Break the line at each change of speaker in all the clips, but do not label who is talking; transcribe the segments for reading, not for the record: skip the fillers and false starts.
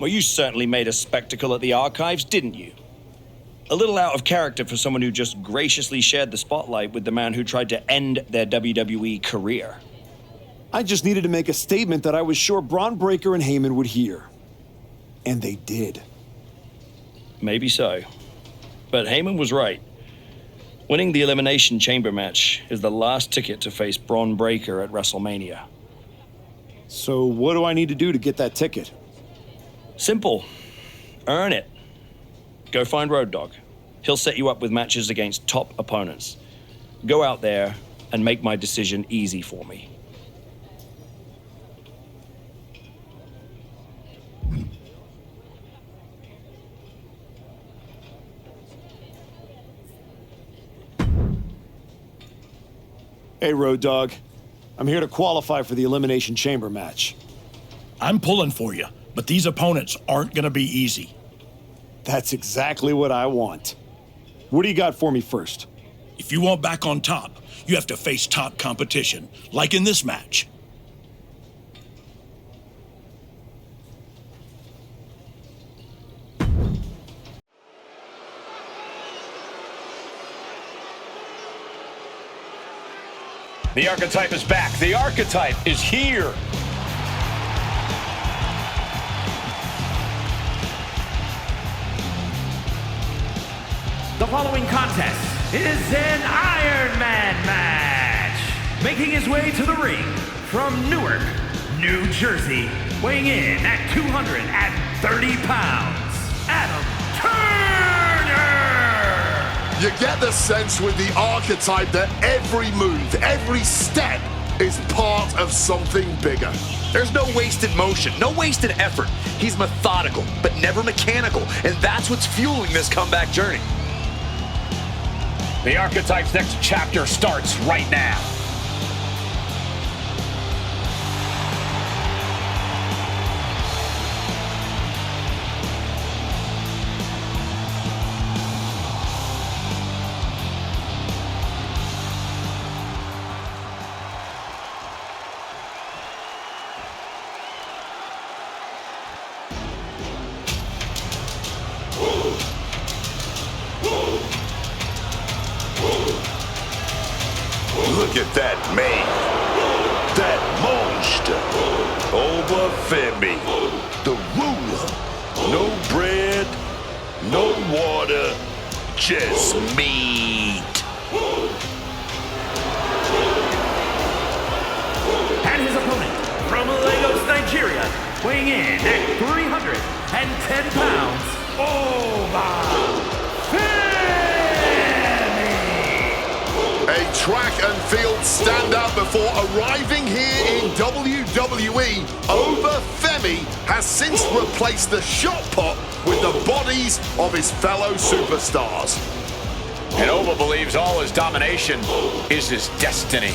Well, you certainly made a spectacle at the archives, didn't you? A little out of character for someone who just graciously shared the spotlight with the man who tried to end their WWE career.
I just needed to make a statement that I was sure Braun Breaker and Heyman would hear. And they did.
Maybe so. But Heyman was right. Winning the Elimination Chamber match is the last ticket to face Braun Breaker at WrestleMania.
So what do I need to do to get that ticket?
Simple. Earn it. Go find Road Dogg. He'll set you up with matches against top opponents. Go out there and make my decision easy for me.
Hey, Road Dogg. I'm here to qualify for the Elimination Chamber match.
I'm pulling for you, but these opponents aren't gonna be easy.
That's exactly what I want. What do you got for me first?
If you want back on top, you have to face top competition, like in this match.
The archetype is back. The archetype is here.
The following contest is an Iron Man match. Making his way to the ring from Newark, New Jersey, weighing in at 230 pounds, Adam Turner!
You get the sense with the archetype that every move, every step is part of something bigger.
There's no wasted motion, no wasted effort. He's methodical, but never mechanical, and that's what's fueling this comeback journey.
The archetype's next chapter starts right now.
Look at that man, that monster, Obafemi, the ruler. No bread, no water, just meat.
And his opponent from Lagos, Nigeria, weighing in at 310 pounds,
A track and field standout before arriving here in WWE, Obafemi has since replaced the shot pot with the bodies of his fellow superstars.
And Oba believes all his domination is his destiny.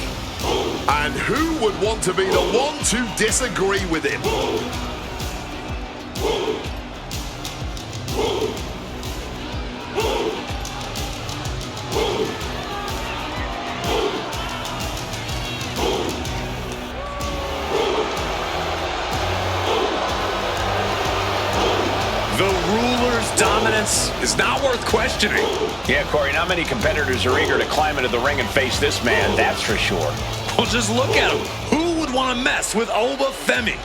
And who would want to be the one to disagree with him?
The ruler's dominance is not worth questioning. Yeah, Corey, not many competitors are eager to climb into the ring and face this man, that's for sure.
Well, just look at him. Who would want to mess with Obafemi?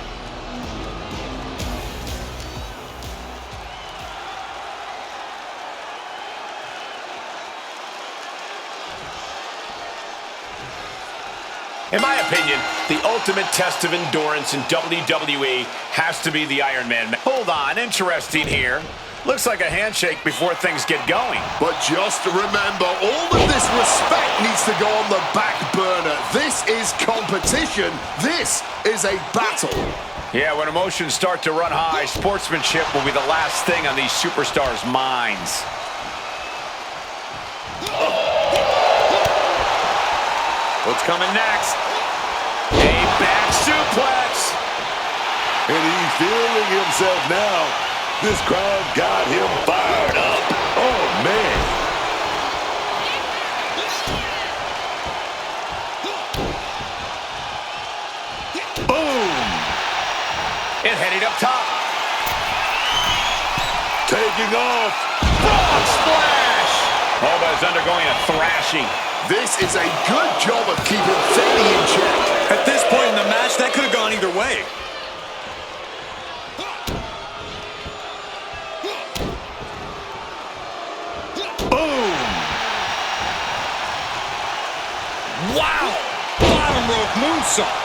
In my opinion, the ultimate test of endurance in WWE has to be the Iron Man. Hold on, interesting here. Looks like a handshake before things get going.
But just remember, all of this respect needs to go on the back burner. This is competition. This is a battle.
Yeah, when emotions start to run high, sportsmanship will be the last thing on these superstars' minds. What's coming next? A back suplex.
And he's feeling himself now. This crowd got him fired up. Oh, man.
Boom. And heading up top.
Taking off.
Frog splash! Oba is undergoing a thrashing.
This is a good job of keeping Femi in check.
At this point in the match, that could have gone either way.
Boom! Wow! Bottom rope moonsault.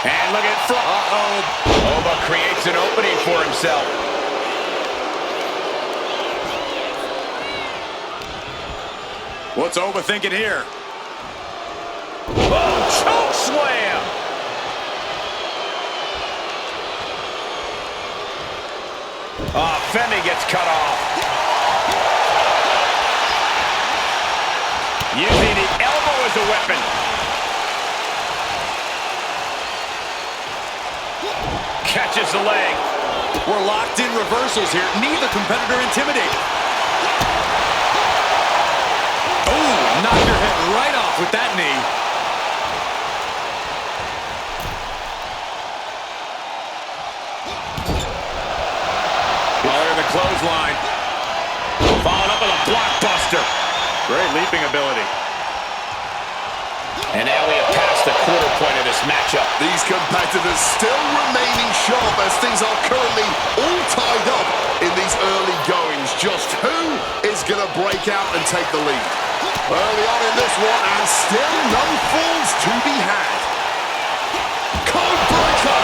And look at front. Uh-oh. Oba creates an opening for himself.
What's Oba thinking here?
Oh, choke slam! Oh, Femi gets cut off. Using the elbow as a weapon. Catches the leg.
We're locked in reversals here. Neither competitor intimidated. Oh, knocked your head right off with that knee.
Fire the clothesline. Followed up with a blockbuster. Great leaping ability. And now we have passed the quarter point of this matchup.
These competitors still remaining sharp as things are currently all tied up in these early goings. Just who is going to break out and take the lead? Early on in this one, and still no falls to be had. Code breaker!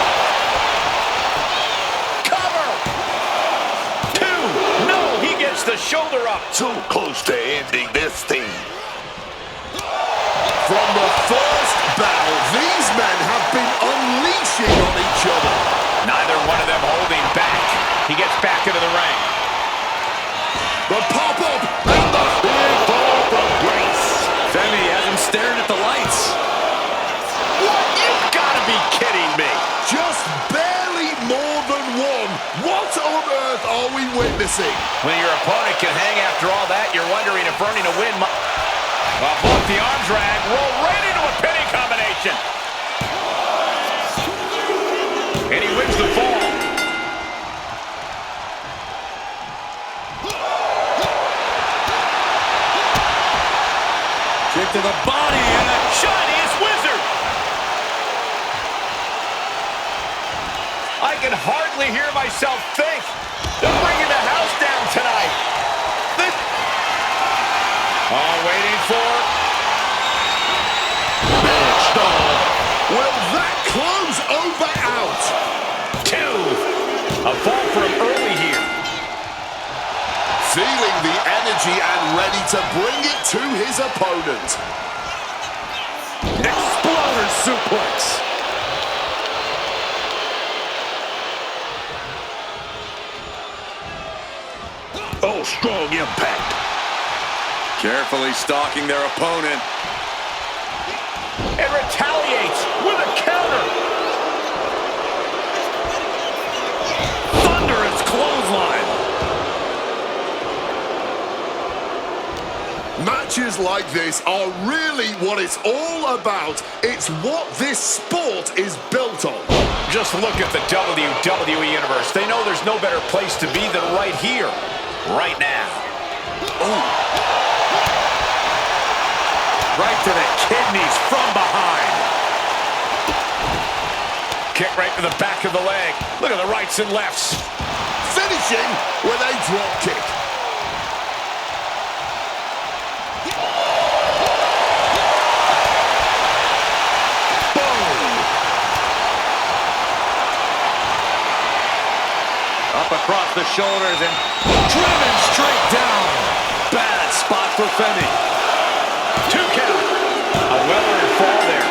Cover! 2! No, he gets the shoulder up.
So close to ending this thing.
From the first battle, these men have been unleashing on each other.
Neither one of them holding back. He gets back into the ring.
The pop-up and the big ball from Grace.
Femi has him staring at the lights.
What? You've got to be kidding me.
Just barely more than one. What on earth are we witnessing?
When your opponent can hang after all that, you're wondering if earning a win both the arm drag, roll right into a pinning combination. And he wins the fall.
Kick to the body and a
Shiniest wizard. I can hardly hear myself think. They're bringing the house down tonight. Waiting for
Will that close Oba out?
2. A fall for him early here.
Feeling the energy and ready to bring it to his opponent.
exploder suplex.
Oh, strong impact.
Carefully stalking their opponent.
And retaliates with a counter.
Thunderous clothesline.
Matches like this are really what it's all about. It's what this sport is built on.
Just look at the WWE Universe. They know there's no better place to be than right here, right now.
Ooh. Right to the kidneys from behind.
Kick right to the back of the leg. Look at the rights and lefts.
Finishing with a drop kick.
Boom. Up across the shoulders and driven straight down. Bad spot for Femi.
2 count. A well-earned fall there.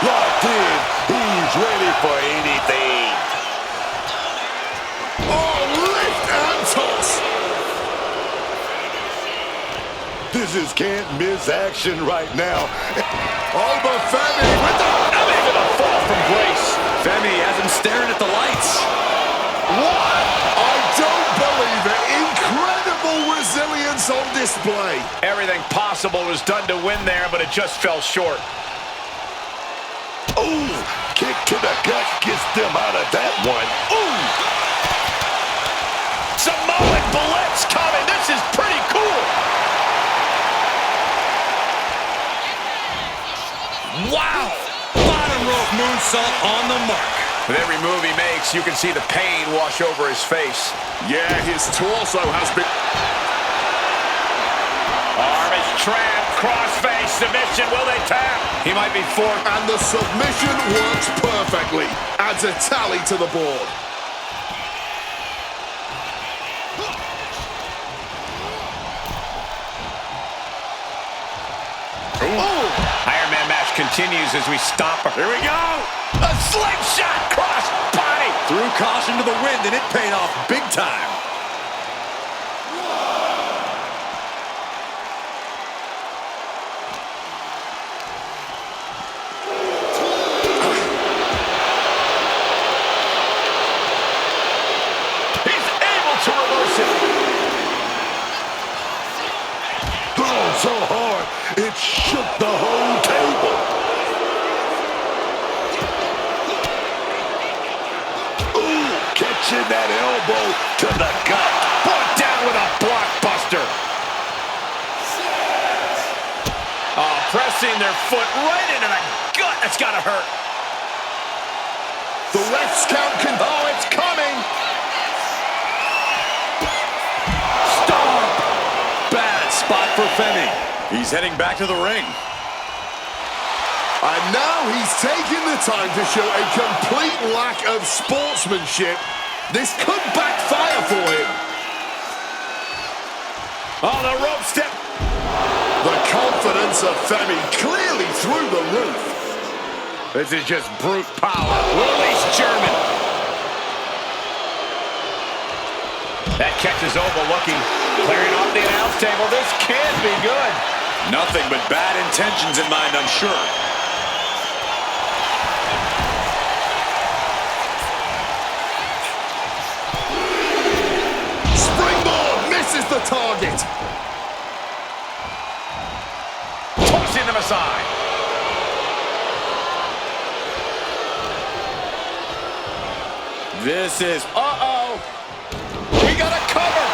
Locked in. He's ready for anything.
Oh, lift and toss.
This is can't miss action right now.
Over Femi with the...
Into the fall from Grace.
Femi has him staring at the lights.
What? I don't believe it. Incredible resilience on display.
Everything possible was done to win there, but it just fell short.
Kick to the gut gets them out of that one.
Ooh! Samoan blitz coming. This is pretty cool.
Wow! Bottom rope moonsault on the mark.
With every move he makes, you can see the pain wash over his face.
Yeah, his torso has been...
Arm is trapped. Crossface submission. Will they tap? He might be forked.
And the submission works perfectly. Adds a tally to the board.
Iron Man match continues as we stomp. Here we go. A slingshot cross body.
Threw caution to the wind, and it paid off big time.
He's able to reverse it.
Thrown so hard, it shook the whole table. Ooh, catching that elbow to the gut.
Brought down with a blockbuster. Oh, pressing their foot right into the gut. That's got to hurt.
The ref's count can...
Oh, it's coming.
Stomp! Bad spot for Femi. He's heading back to the ring.
And now he's taking the time to show a complete lack of sportsmanship. This could backfire for him.
Oh, the rope step.
The confidence of Femi clearly through the roof.
This is just brute power. Release German. That catches overlooking. Clearing off the announce table. This can't be good.
Nothing but bad intentions in mind, I'm sure.
Springboard misses the target.
Tossing them aside.
This is...
Uh-oh. We got a cover.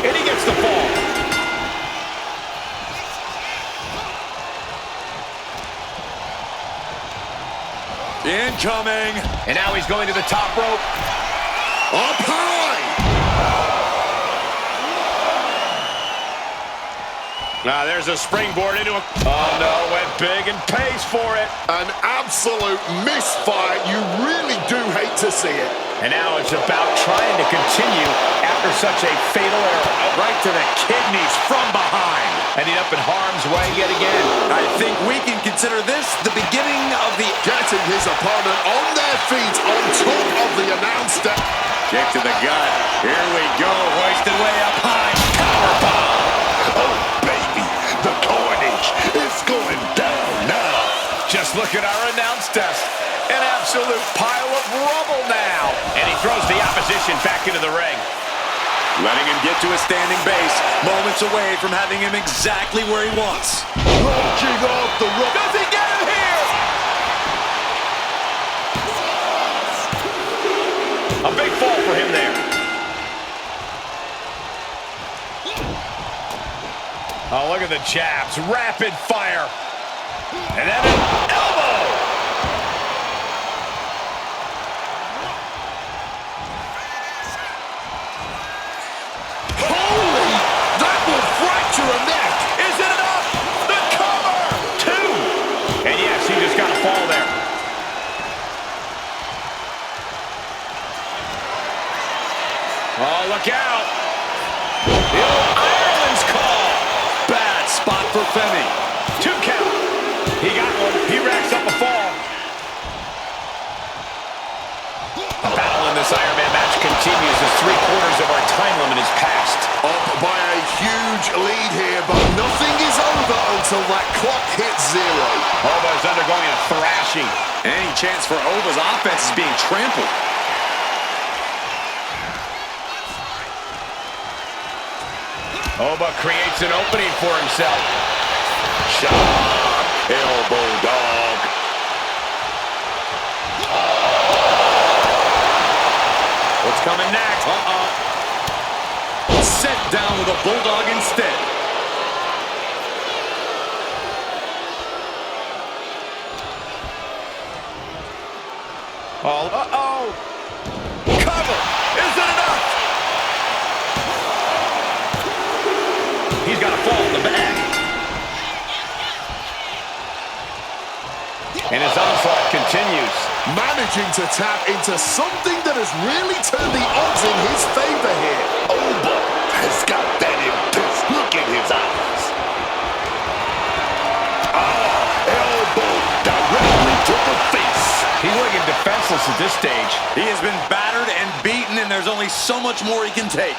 And he gets the fall.
Incoming.
And now he's going to the top rope.
Up high.
Now there's a springboard into a... Oh, no, went big and pays for it.
An absolute misfire. You really do hate to see it.
And now it's about trying to continue after such a fatal error. Right to the kidneys from behind. Ending up in harm's way yet again.
I think we can consider this the beginning of the...
Getting his opponent on their feet on top of the announce deck.
Kick to the gut. Here we go. Hoisted way up high. Powerbomb.
Oh, baby, the carnage is going down now.
Just look at our announce desk. An absolute pile of rubble now. And he throws the opposition back into the ring.
Letting him get to a standing base. Moments away from having him exactly where he wants.
Launching off the rope.
Does he get him here? A big fall for him there. Oh, look at the jabs. Rapid fire. And then an elbow.
Holy! That will fracture a neck.
Is it enough? The cover. 2. And yes, he just got a fall there. Oh, look out. The old Ireland's call.
Bad spot for Femi.
2 count. He got one. He racks up a fall. The battle in this Iron Man match continues as 3/4 of our time limit is passed.
Up by a huge lead here, but nothing is over until that clock hits 0.
Ova's undergoing a thrashing.
Any chance for Ova's offense is being trampled.
Ova creates an opening for himself. Shot.
the Bulldog instead.
Oh, uh-oh. Cover. Is it enough?
He's got a fall in the back.
And his onslaught continues.
Managing to tap into something that has really turned the odds in his favor here.
Oba has got that intense look in his eyes. Elbow directly to the face.
He's looking defenseless at this stage.
He has been battered and beaten, and there's only so much more he can take.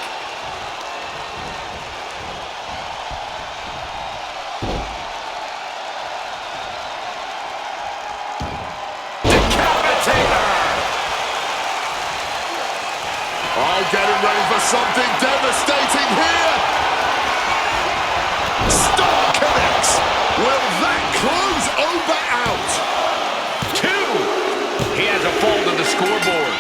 Oh, getting ready for something devastating here. Star connects. Will that close Oba out?
2. He has a fall to the scoreboard.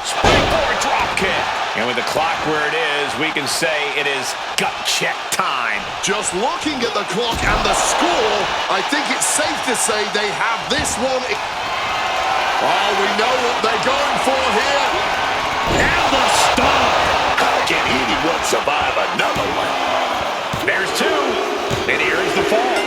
Springboard drop kick. And with the clock where it is, we can say it is gut check time.
Just looking at the clock and the score, I think it's safe to say they have this one. Oh, we know what they're going for here.
Now the star. How can anyone survive another one?
There's 2. And here is the fall.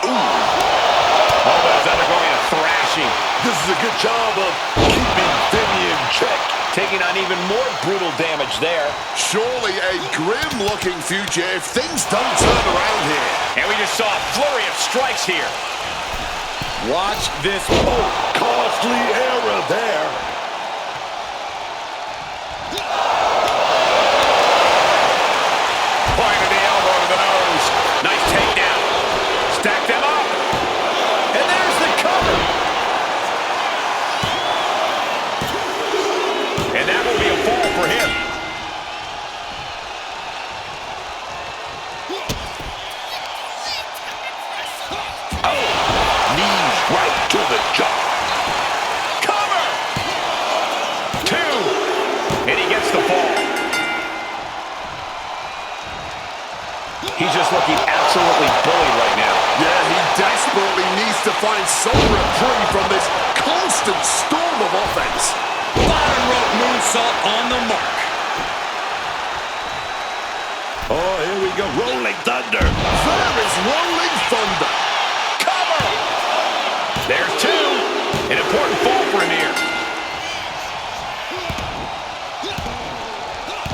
Oh, that's undergoing a thrashing.
This is a good job of keeping Vinny in check.
Taking on even more brutal damage there.
Surely a grim-looking future if things don't turn around here.
And we just saw a flurry of strikes here.
Watch this.
Oh, costly error there.
Point of the elbow to the nose. Nice takedown. Stack them up. And there's the cover. And that will be a fall for him.
Oh, knees right to the jaw.
Cover. 2. And he gets the fall. He's just looking absolutely bullied right now.
Yeah, he desperately needs to find some reprieve from this constant storm of offense.
Bottom rope moonsault on the mark.
Oh, here we go. Rolling thunder.
There is rolling thunder.
Cover. There's 2. An important fall for him here.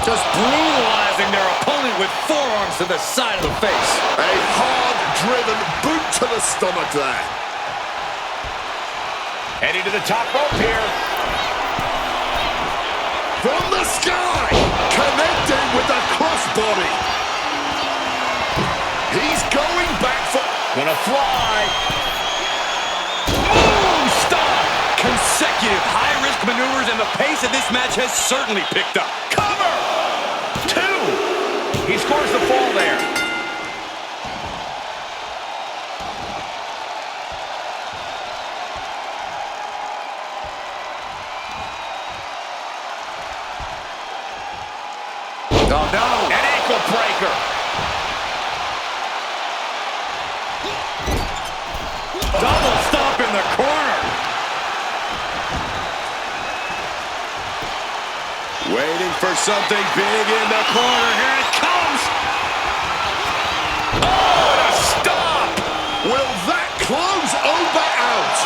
Just brutalizing their opponent with forearms to the side of the face.
A hard-driven boot to the stomach there.
Heading to the top rope here.
From the sky, connecting with the crossbody. He's going back for...
Gonna fly. Moonstop.
Consecutive high-risk maneuvers, and the pace of this match has certainly picked up.
Cover. 2. He scores the fall there.
Oh, no.
An ankle breaker.
Double stomp in the corner. Waiting for something big in the corner. Here it comes.
Oh, and a stop.
Will that close Oba out?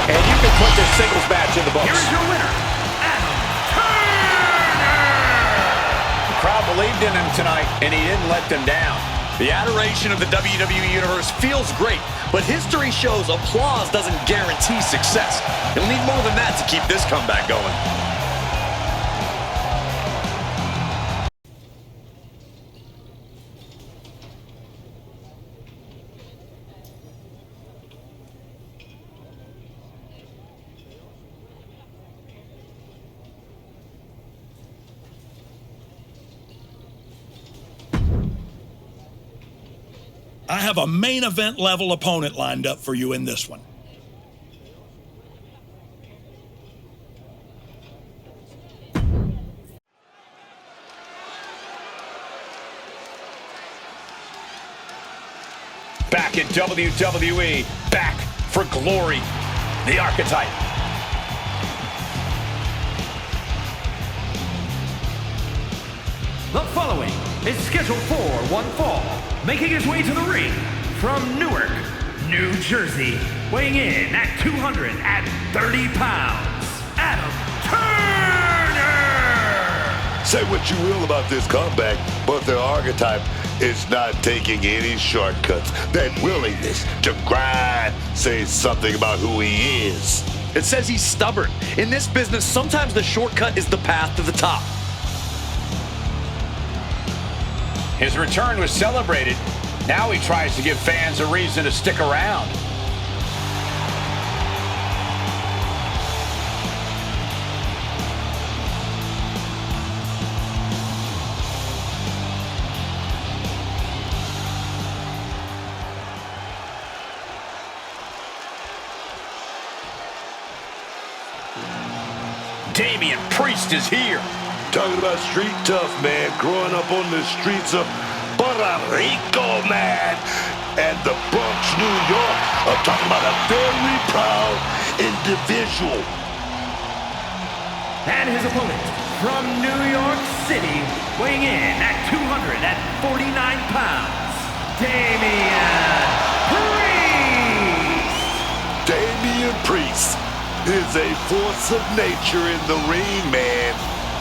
And you can put this singles match in the books.
Here's your winner, Adam Turner!
The crowd believed in him tonight, and he didn't let them down.
The adoration of the WWE Universe feels great, but history shows applause doesn't guarantee success. You'll need more than that to keep this comeback going.
I have a main event level opponent lined up for you in this one.
Back in WWE, back for glory. The archetype.
The following is scheduled for one fall, making his way to the ring from Newark, New Jersey, weighing in at 230 pounds, Adam Turner!
Say what you will about this comeback, but the archetype is not taking any shortcuts. That willingness to grind says something about who he is.
It says he's stubborn. In this business, sometimes the shortcut is the path to the top.
His return was celebrated. Now he tries to give fans a reason to stick around. Damian Priest is here.
Talking about street tough, man. Growing up on the streets of Puerto Rico, man. And the Bronx, New York. I'm talking about a very proud individual.
And his opponent from New York City, weighing in at 249 pounds, Damian Priest!
Damian Priest is a force of nature in the ring, man.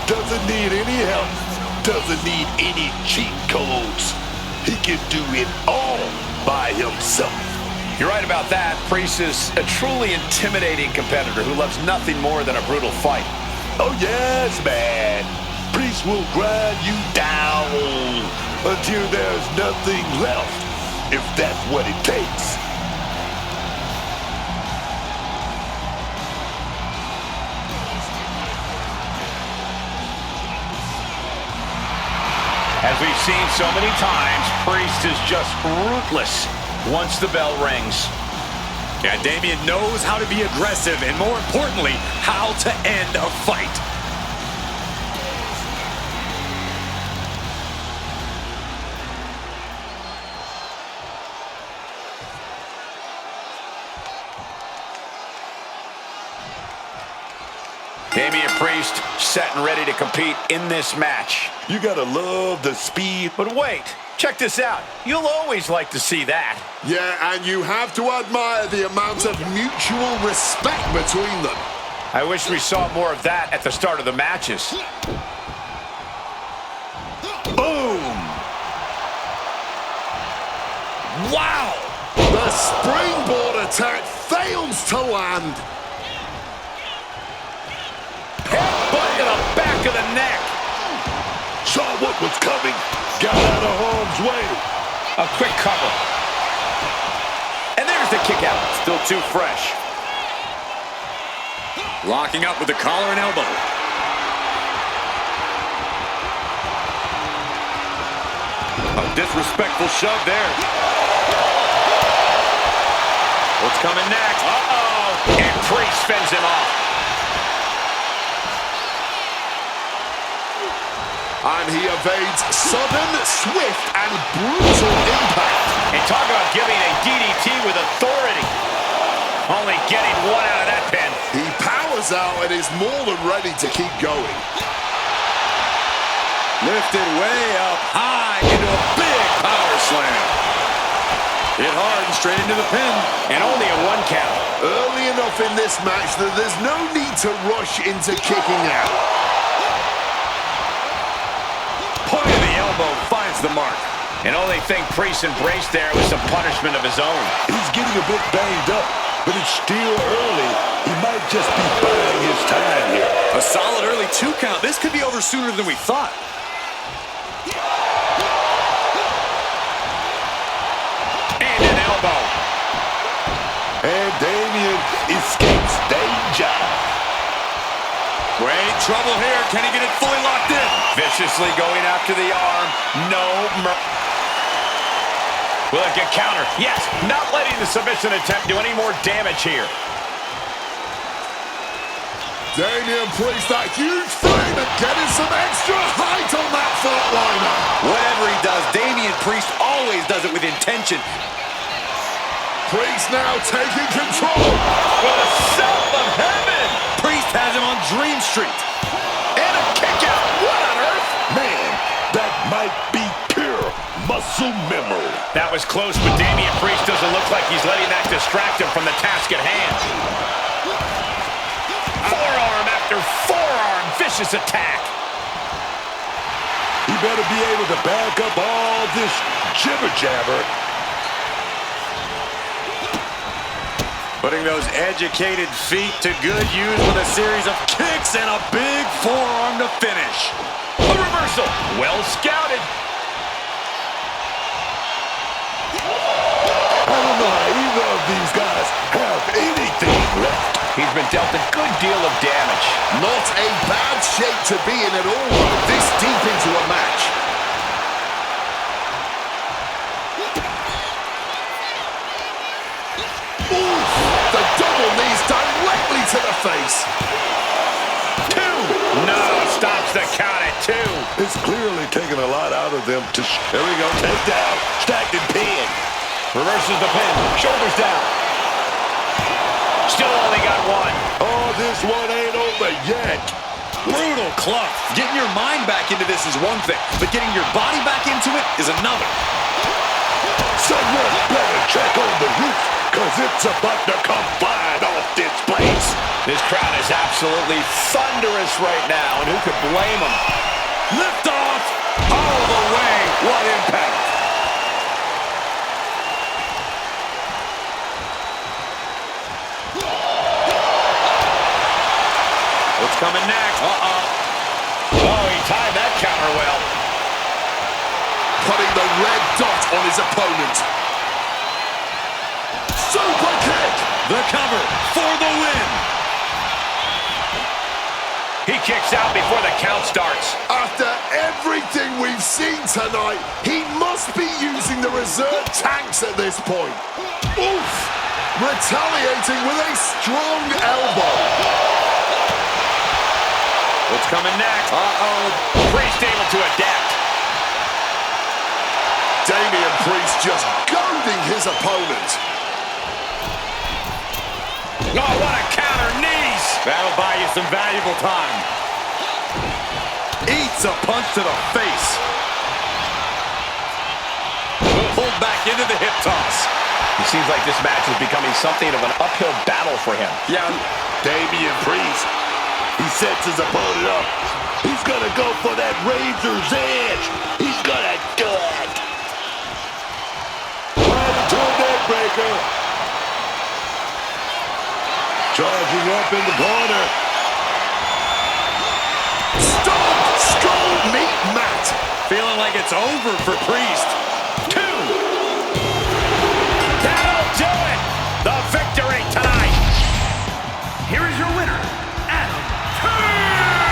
Doesn't need any help. Doesn't need any cheat codes. He can do it all by himself.
You're right about that. Priest is a truly intimidating competitor who loves nothing more than a brutal fight.
Oh, yes, man. Priest will grind you down until there's nothing left, if that's what it takes.
As we've seen so many times, Priest is just ruthless once the bell rings.
Yeah, Damian knows how to be aggressive and, more importantly, how to end a fight.
Damian Priest set and ready to compete in this match.
You gotta love the speed.
But wait, check this out. You'll always like to see that.
Yeah, and you have to admire the amount of mutual respect between them.
I wish we saw more of that at the start of the matches.
Boom!
Wow!
The springboard attack fails to land.
Headbutt to the back of the neck.
Saw what was coming. Got out of harm's way.
A quick cover. And there's the kick out. Still too fresh.
Locking up with the collar and elbow. A disrespectful shove there. What's coming next?
Uh-oh. And Priest fends him off.
And he evades sudden, swift, and brutal impact.
And talk about giving a DDT with authority. Only getting one out of that pin.
He powers out and is more than ready to keep going.
Lifted way up high into a big power slam. Hit hard and straight into the pin.
And only a one count.
Early enough in this match that there's no need to rush into kicking out.
Point of the elbow finds the mark.
And only thing Priest embraced there was some punishment of his own.
He's getting a bit banged up, but it's still early. He might just be buying his time here.
A solid early 2 count. This could be over sooner than we thought.
And an elbow.
And Damian escapes danger.
Great trouble here. Can he get it fully locked in?
Viciously going after the arm. No mercy. Will it get countered? Yes. Not letting the submission attempt do any more damage here.
Damian Priest, that huge frame, and getting some extra height on that flatliner.
Whatever he does, Damian Priest always does it with intention.
Priest now taking control.
With a south of heaven.
Priest has him on Dream Street.
And a kick out. What on earth?
Man, that might be pure muscle memory.
That was close, but Damian Priest doesn't look like he's letting that distract him from the task at hand. Forearm after forearm. Vicious attack.
He better be able to back up all this jibber-jabber.
Putting those educated feet to good use with a series of kicks and a big forearm to finish.
A reversal. Well scouted.
I don't know how either of these guys have anything left.
He's been dealt a good deal of damage.
Not a bad shape to be in at all, this deep into a match. Oof, the double knees directly to the face.
2. No, stops the count at 2.
It's clearly taking a lot out of them to... There we go, takedown, stacked and pinned.
Reverses the pin. Shoulders down. Still only got 1.
Oh, this one ain't over yet.
Brutal club. Getting your mind back into this is one thing, but getting your body back into it is another.
Someone better check on the roof, because it's about to come flying off this place.
This crowd is absolutely thunderous right now, and who could blame them?
Lift off all the way. What impact.
What's coming next? Oh, he timed that counter well.
Putting the red dot on his opponent. Super kick!
The cover for the win.
He kicks out before the count starts.
After everything we've seen tonight, he must be using the reserve tanks at this point. Oof! Retaliating with a strong elbow.
What's coming next? Priest able to adapt.
Damian Priest just goading his opponent.
Oh, what a counter. Knees.
That'll buy you some valuable time. Eats a punch to the face. Pulled back into the hip toss.
It seems like this match is becoming something of an uphill battle for him.
Yeah.
Damian Priest, he sets his opponent up. He's gonna go for that razor's edge. He's gonna do it. Right into a neck breaker. Charging up in the corner.
Stop! Skull meet Matt.
Feeling like it's over for Priest.
2. That'll do it. The victory tonight.
Here is your winner, Adam Turner!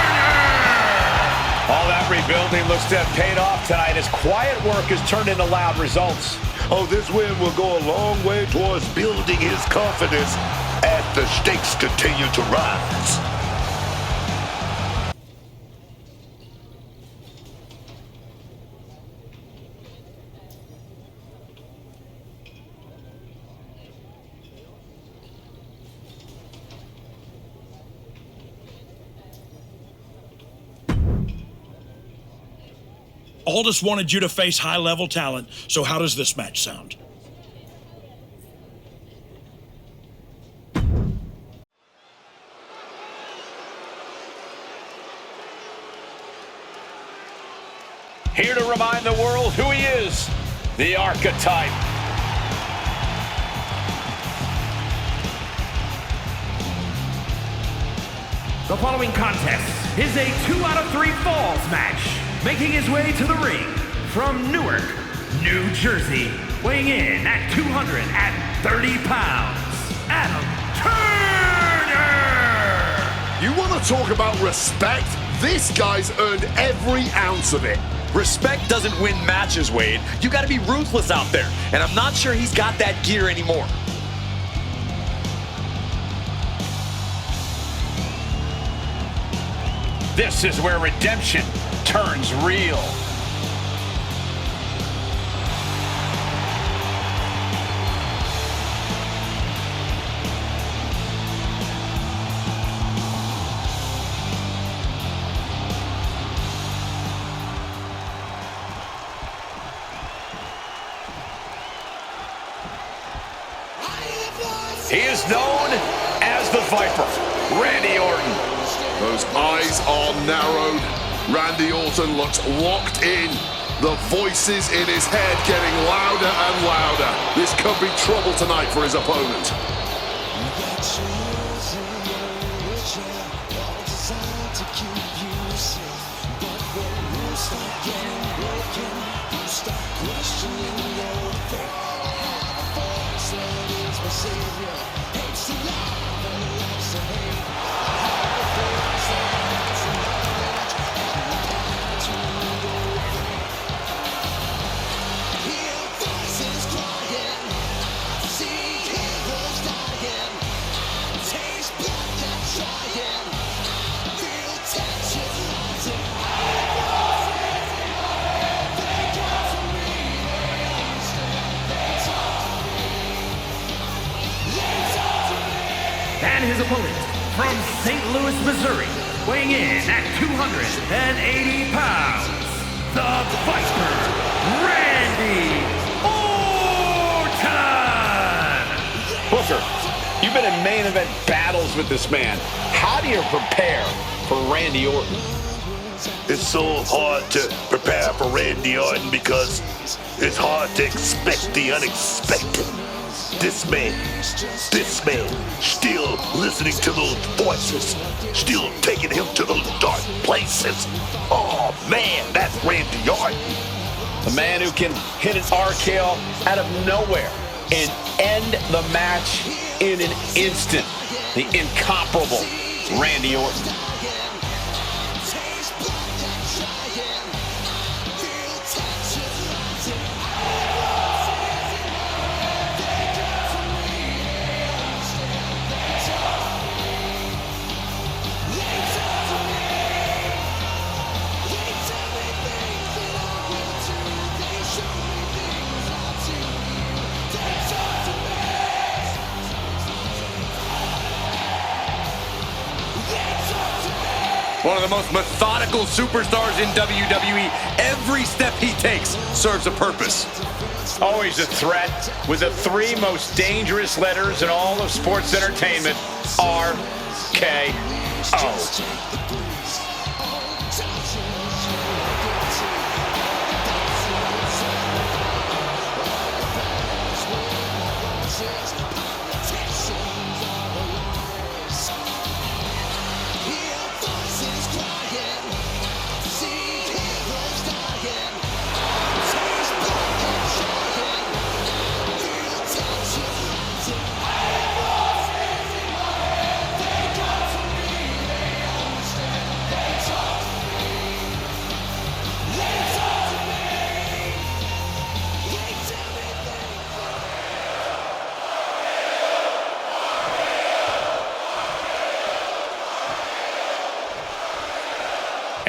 All that rebuilding looks to have paid off tonight as quiet work has turned into loud results.
Oh, this win will go a long way towards building his confidence as the stakes continue to rise.
Aldis wanted you to face high-level talent, so how does this match sound?
Here to remind the world who he is, the archetype.
The following contest is a 2 out of 3 falls match. Making his way to the ring from Newark, New Jersey, weighing in at 230 pounds, Adam Turner!
You want to talk about respect? This guy's earned every ounce of it.
Respect doesn't win matches, Wade. You got to be ruthless out there, and I'm not sure he's got that gear anymore.
This is where redemption turns real. He is known as the Viper, Randy Orton.
Those eyes are narrowed. Randy Orton looks locked in. The voices in his head getting louder and louder. This could be trouble tonight for his opponent.
And his opponent from St. Louis, Missouri, weighing in at 280 pounds, the Viper, Randy Orton!
Booker, you've been in main event battles with this man. How do you prepare for Randy Orton?
It's so hard to prepare for Randy Orton because it's hard to expect the unexpected. This man, still listening to those voices, still taking him to those dark places. Oh man, that's Randy Orton.
A man who can hit an RKO out of nowhere and end the match in an instant. The incomparable Randy Orton.
One of the most methodical superstars in WWE. Every step he takes serves a purpose.
Always a threat with the three most dangerous letters in all of sports entertainment, RKO.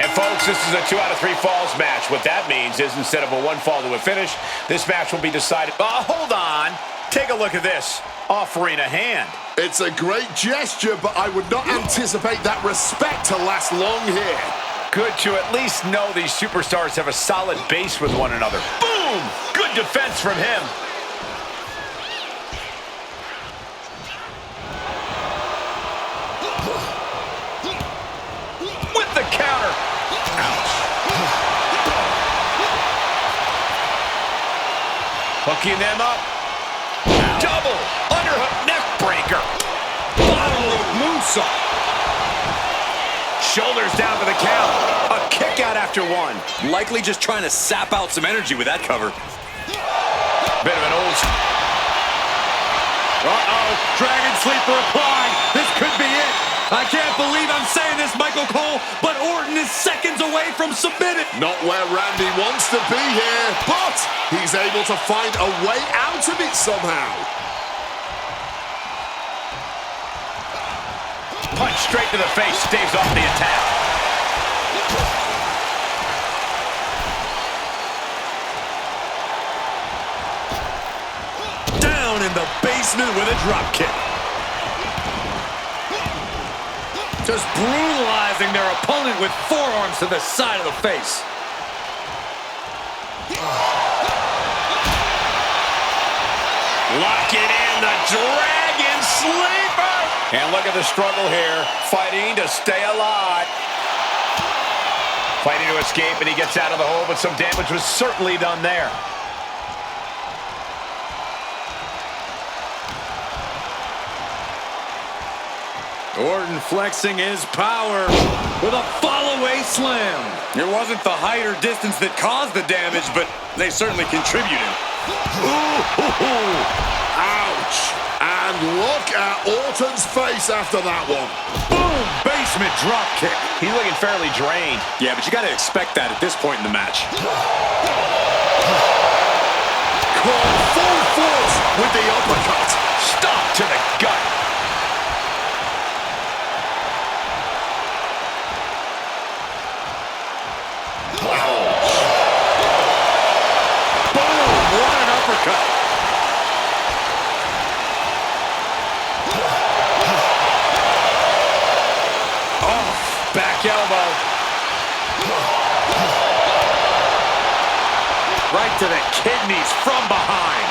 And folks, this is a 2 out of 3 falls match. What that means is instead of a 1 fall to a finish, this match will be decided. Hold on. Take a look at this. Offering a hand.
It's a great gesture, but I would not anticipate that respect to last long here.
Good to at least know these superstars have a solid base with one another. Boom! Good defense from him. With the counter. Hooking them up. Double underhook neck breaker. Bottom rope moonsault. Shoulders down to the count. A kick out after 1.
Likely just trying to sap out some energy with that cover.
Bit of an old...
Uh-oh, Dragon Sleeper applied. This could be it. I can't believe I'm saying this, Michael Cole, but Orton is seconds away from submitting.
Not where Randy wants to be here, but he's able to find a way out of it somehow.
Punch straight to the face, staves off the attack.
Down in the basement with a drop kick. Just brutalizing their opponent with forearms to the side of the face.
Locking in the Dragon sleeper! And look at the struggle here, fighting to stay alive. Fighting to escape, and he gets out of the hole, but some damage was certainly done there.
Orton flexing his power with a fall-away slam. It wasn't the height or distance that caused the damage, but they certainly contributed.
Ouch! And look at Orton's face after that one.
Boom! Basement drop kick.
He's looking fairly drained.
Yeah, but you got to expect that at this point in the match.
Caught full force with the uppercut.
Stop to the gut. Back elbow.
Right to the kidneys from behind.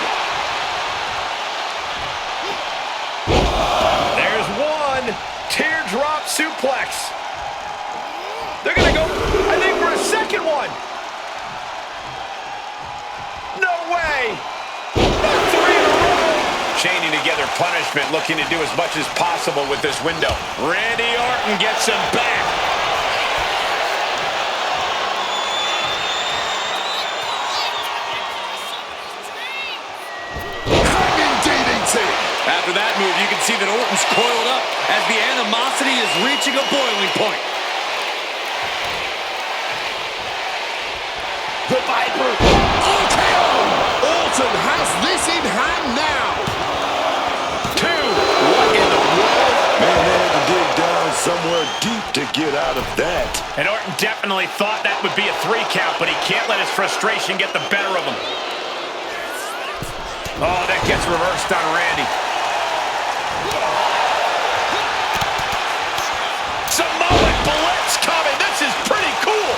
There's one. Teardrop suplex. They're going to go, I think, for a second one. No way. 3 in a row. Chaining together punishment, looking to do as much as possible with this window. Randy Orton gets him back.
After that move, you can see that Orton's coiled up as the animosity is reaching a boiling point.
The Viper. RKO. Orton has this in hand now.
2. What in the world?
Man, they had to dig down somewhere deep to get out of that.
And Orton definitely thought that would be a 3 count, but he can't let his frustration get the better of him. Oh, that gets reversed on Randy. Samoan Blitz coming. This is pretty cool.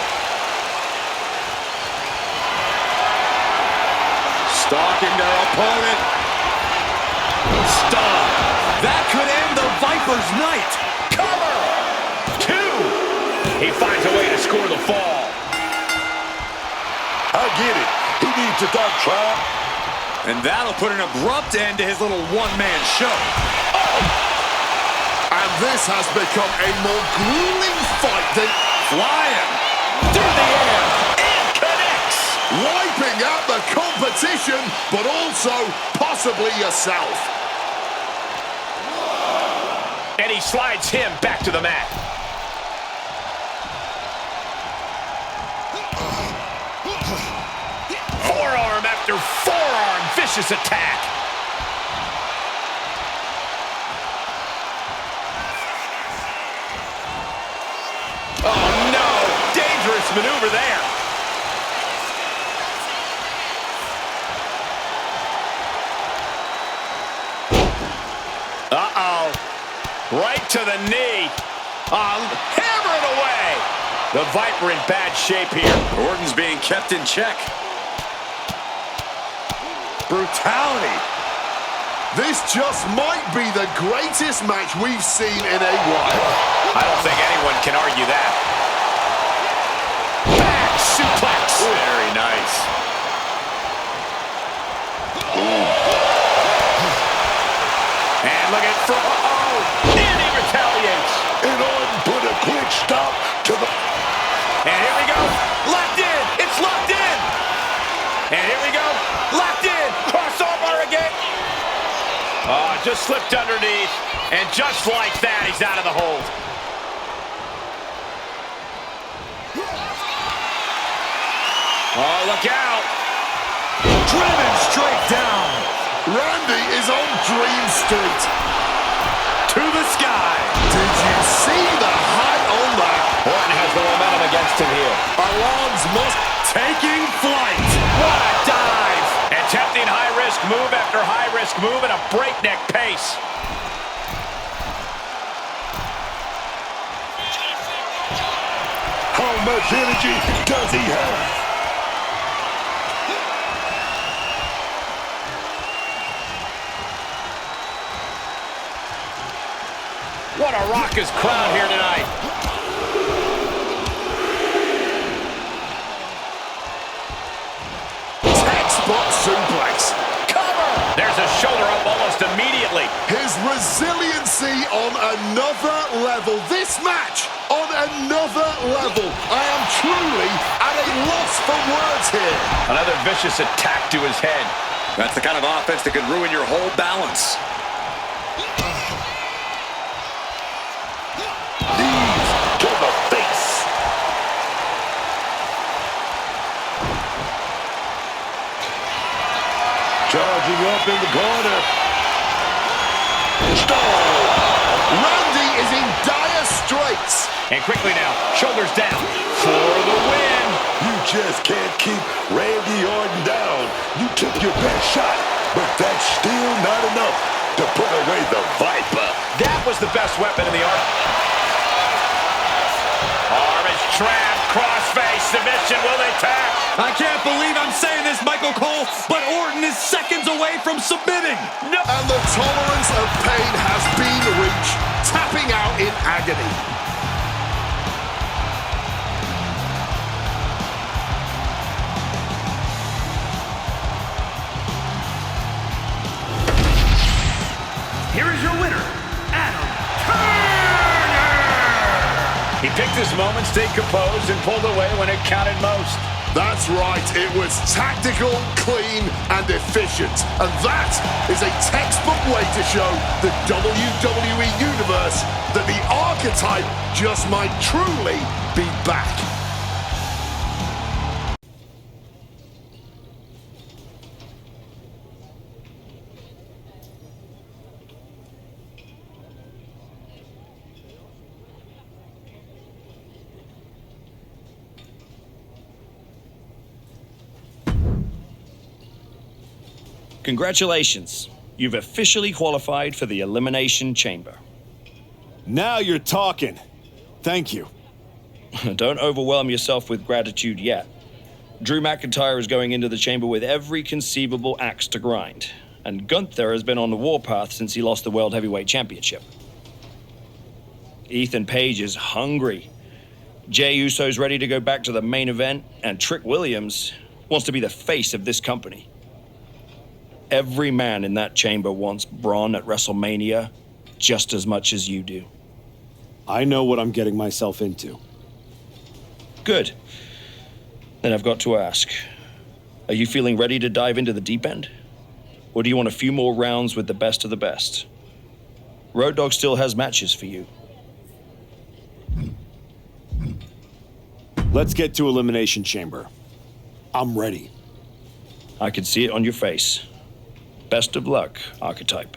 Stalking their opponent.
Stop.
That could end the Viper's night.
Cover. 2. He finds a way to score the fall.
I get it. He needs to stop trying.
And that'll put an abrupt end to his little one-man show.
And this has become a more grueling fight than
Flying.
Through the air. And connects.
wiping out the competition, but also possibly yourself.
And he slides him back to the mat. Forearm after forearm, vicious attack. Oh no, dangerous maneuver there. Uh-oh, right to the knee. Hammer it away. The Viper in bad shape here.
Orton's being kept in check. Brutality.
This just might be the greatest match we've seen in a while.
I don't think anyone can argue that. Back suplex.
Very nice.
And look at and he retaliates.
And Orton put a quick stop to the...
And here we go. Locked in. It's locked in. And here we go. Locked in. Crossover again. Oh, just slipped underneath. And just like that, he's out of the hold. Oh, look out.
Driven straight down.
Randy is on Dream Street.
To the sky.
Did you see the height on that?
Orton has the momentum against him here.
Alarms must...
Taking flight.
What a dive. Attempting high-risk move after high-risk move at a breakneck pace.
How much energy does he have?
What a raucous crowd here tonight.
Textbook suplex.
Cover! There's a shoulder up almost immediately.
His resiliency on another level. This match on another level. I am truly at a loss for words here.
Another vicious attack to his head.
That's the kind of offense that could ruin your whole balance.
Knees to the face. Charging up in the corner.
Randy is in dire straits.
And quickly now, shoulders down for the win.
You just can't keep Randy Orton down. You took your best shot, but that's still not enough to put away the Viper.
That was the best weapon in the arm. Arm is trapped, crossface, submission, will they tap?
I can't believe I'm saying this, Michael Cole, but Orton is seconds away from submitting.
No.
And the tolerance of pain has been reached, tapping out in agony.
Here is your winner, Adam Turner!
He picked his moment, stayed composed, and pulled away when it counted most.
That's right, it was tactical, clean, and efficient. And that is a textbook way to show the WWE Universe that the archetype just might truly be back.
Congratulations. You've officially qualified for the Elimination Chamber.
Now you're talking. Thank you.
Don't overwhelm yourself with gratitude yet. Drew McIntyre is going into the chamber with every conceivable axe to grind, and Gunther has been on the warpath since he lost the World Heavyweight Championship. Ethan Page is hungry. Jey Uso's ready to go back to the main event, and Trick Williams wants to be the face of this company. Every man in that chamber wants Braun at WrestleMania just as much as you do.
I know what I'm getting myself into.
Good. Then I've got to ask, are you feeling ready to dive into the deep end? Or do you want a few more rounds with the best of the best? Road Dogg still has matches for you.
Let's get to Elimination Chamber. I'm ready.
I can see it on your face. Best of luck, Archetype.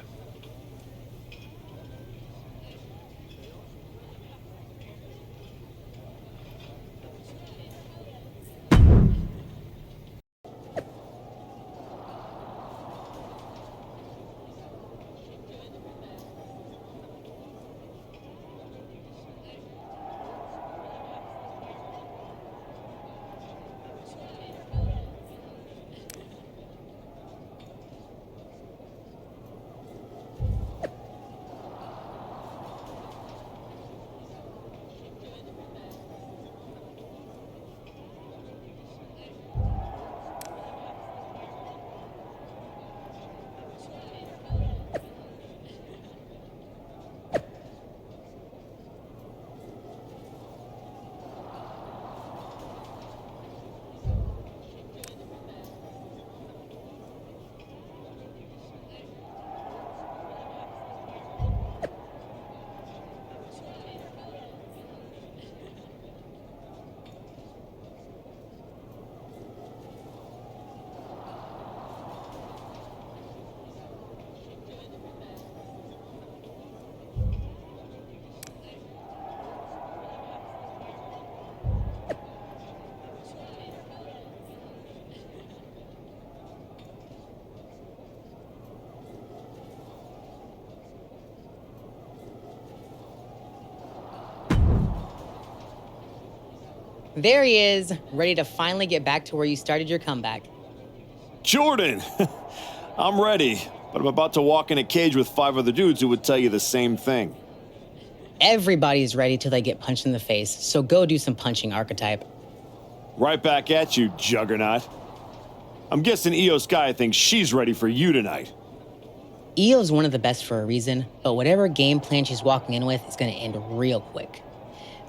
There he is, ready to finally get back to where you started your comeback.
Jordan! I'm ready, but I'm about to walk in a cage with 5 other dudes who would tell you the same thing.
Everybody's ready till they get punched in the face, so go do some punching, Archetype.
Right back at you, Juggernaut. I'm guessing Io Sky thinks she's ready for you tonight.
Io's one of the best for a reason, but whatever game plan she's walking in with is gonna end real quick.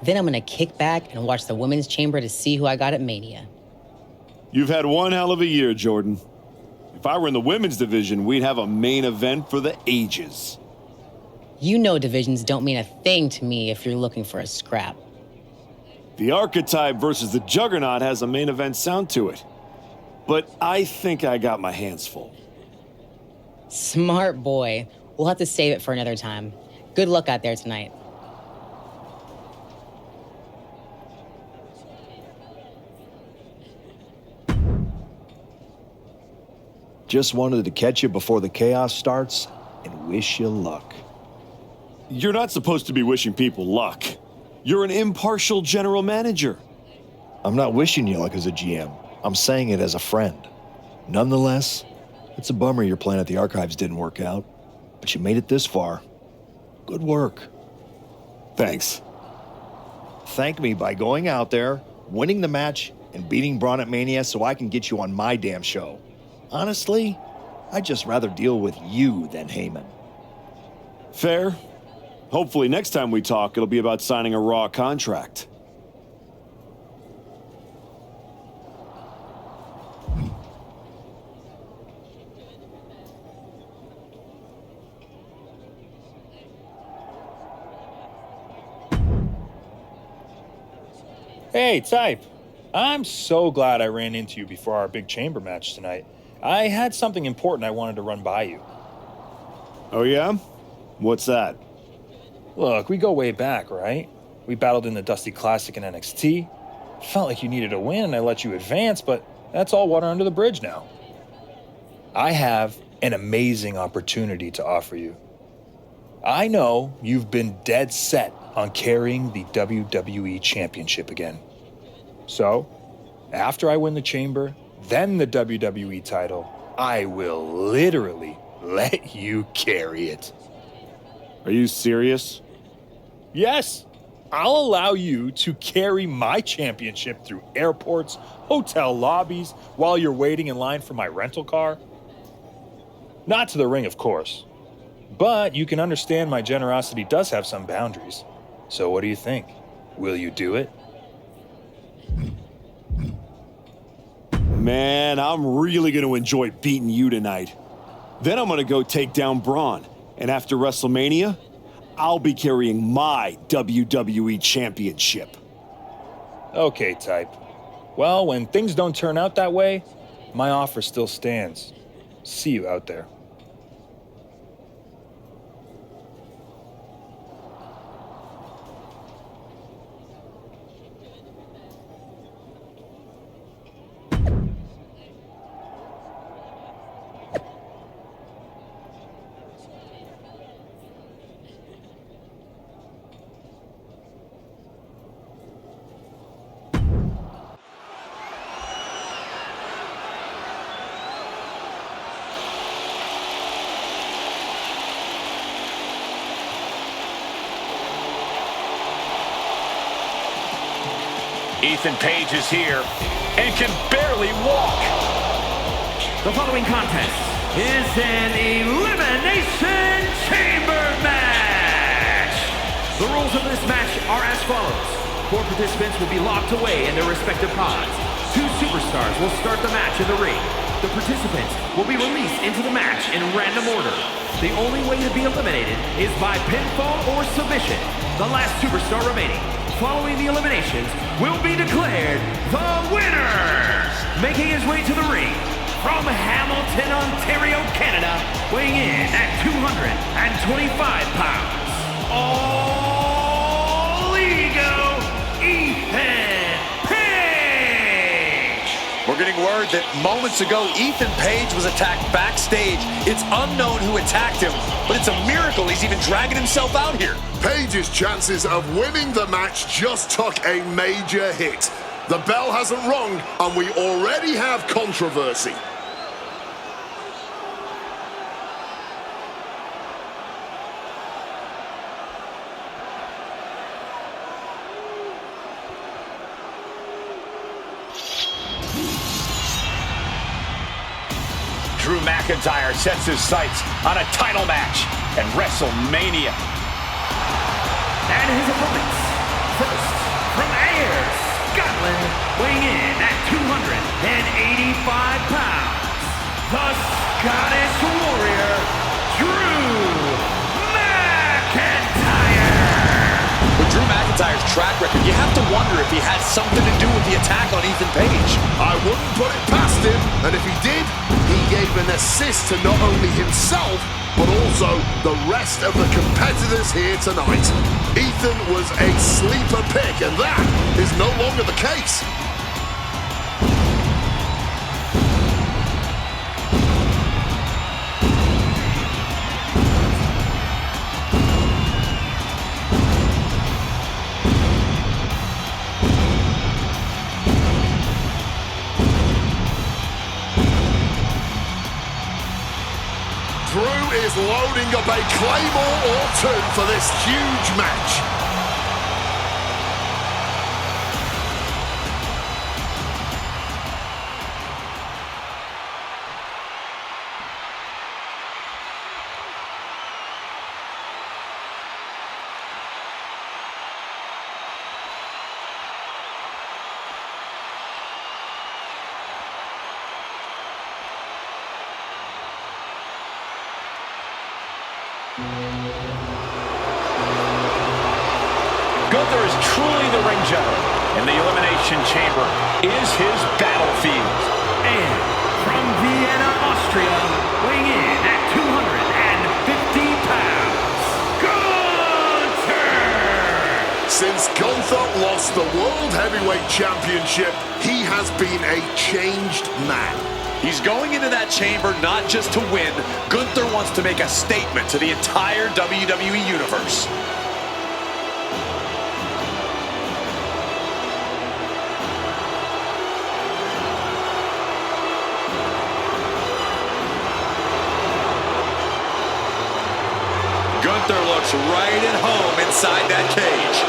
Then I'm gonna kick back and watch the women's chamber to see who I got at Mania.
You've had one hell of a year, Jordan. If I were in the women's division, we'd have a main event for the ages.
You know divisions don't mean a thing to me if you're looking for a scrap.
The Archetype versus the Juggernaut has a main event sound to it. But I think I got my hands full.
Smart boy. We'll have to save it for another time. Good luck out there tonight.
Just wanted to catch you before the chaos starts and wish you luck.
You're not supposed to be wishing people luck. You're an impartial general manager.
I'm not wishing you luck as a GM. I'm saying it as a friend. Nonetheless, it's a bummer your plan at the Archives didn't work out, but you made it this far. Good work.
Thanks.
Thank me by going out there, winning the match, and beating Braun at Mania so I can get you on my damn show. Honestly, I'd just rather deal with you than Heyman.
Fair. Hopefully next time we talk, it'll be about signing a Raw contract.
Hey, Type. I'm so glad I ran into you before our big chamber match tonight. I had something important I wanted to run by you.
Oh yeah? What's that?
Look, we go way back, right? We battled in the Dusty Classic in NXT. Felt like you needed a win and I let you advance, but that's all water under the bridge now. I have an amazing opportunity to offer you. I know you've been dead set on carrying the WWE Championship again. So, after I win the chamber, then the WWE title, I will literally let you carry it.
Are you serious?
Yes, I'll allow you to carry my championship through airports, hotel lobbies, while you're waiting in line for my rental car. Not to the ring, of course. But you can understand my generosity does have some boundaries. So what do you think? Will you do it?
Man, I'm really going to enjoy beating you tonight. Then I'm going to go take down Braun. And after WrestleMania, I'll be carrying my WWE Championship.
Okay, Type. Well, when things don't turn out that way, my offer still stands. See you out there.
Ethan Page is here and can barely walk.
The following contest is an Elimination Chamber match. The rules of this match are as follows. 4 participants will be locked away in their respective pods. 2 superstars will start the match in the ring. The participants will be released into the match in random order. The only way to be eliminated is by pinfall or submission. The last superstar remaining, following the eliminations, will be declared the winner. Making his way to the ring from Hamilton, Ontario, Canada, weighing in at 225 pounds, All Ego, Ethan Page.
We're getting word that moments ago, Ethan Page was attacked backstage. It's unknown who attacked him, but it's a miracle he's even dragging himself out here.
Page's chances of winning the match just took a major hit. The bell hasn't rung, and we already have controversy.
McIntyre sets his sights on a title match at WrestleMania.
And his opponents, first from Ayr, Scotland, weighing in at 285 pounds, the Scottish Warrior, Drew McIntyre.
With Drew McIntyre's track record, you have to wonder if he had something to do with the attack on Ethan Page.
I wouldn't put it past him, and if he did, he gave an assist to not only himself, but also the rest of the competitors here tonight. Ethan was a sleeper pick, and that is no longer the case. Drew is loading up a claymore or two for this huge match.
Gunther is truly the ring general, and the Elimination Chamber is his battlefield.
And from Vienna, Austria, weighing in at 250 pounds, Gunther!
Since Gunther lost the World Heavyweight Championship, he has been a changed man.
He's going into that chamber not just to win. Gunther wants to make a statement to the entire WWE Universe. Gunther looks right at home inside that cage.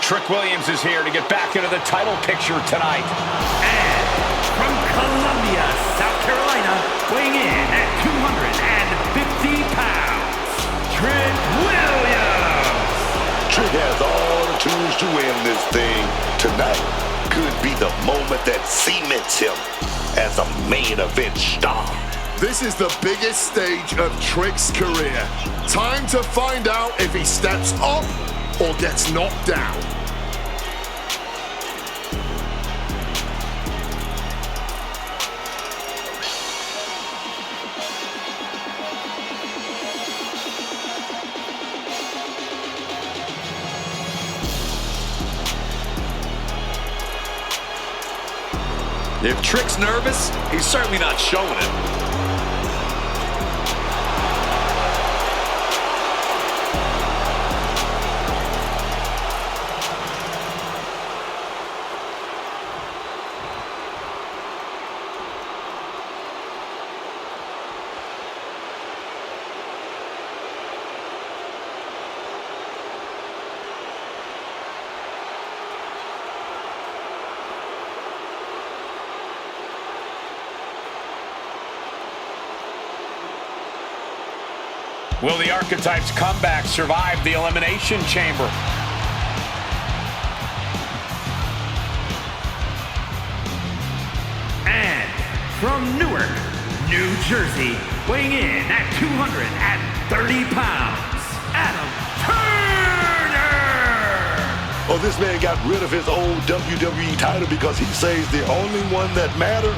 Trick Williams is here to get back into the title picture tonight.
And from Columbia, South Carolina, weighing in at 250 pounds, Trick Williams.
Trick has all the tools to win this thing. Tonight could be the moment that cements him as a main event star.
This is the biggest stage of Trick's career. Time to find out if he steps up or gets knocked down.
If Trick's nervous, he's certainly not showing it.
Will the Archetypes' comeback survive the Elimination Chamber?
And from Newark, New Jersey, weighing in at 230 pounds, Adam Turner!
Oh, this man got rid of his old WWE title because he says the only one that matters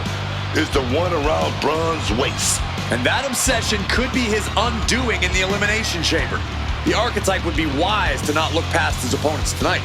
is the one around Braun's waist.
And that obsession could be his undoing in the Elimination Chamber. The Archetype would be wise to not look past his opponents tonight.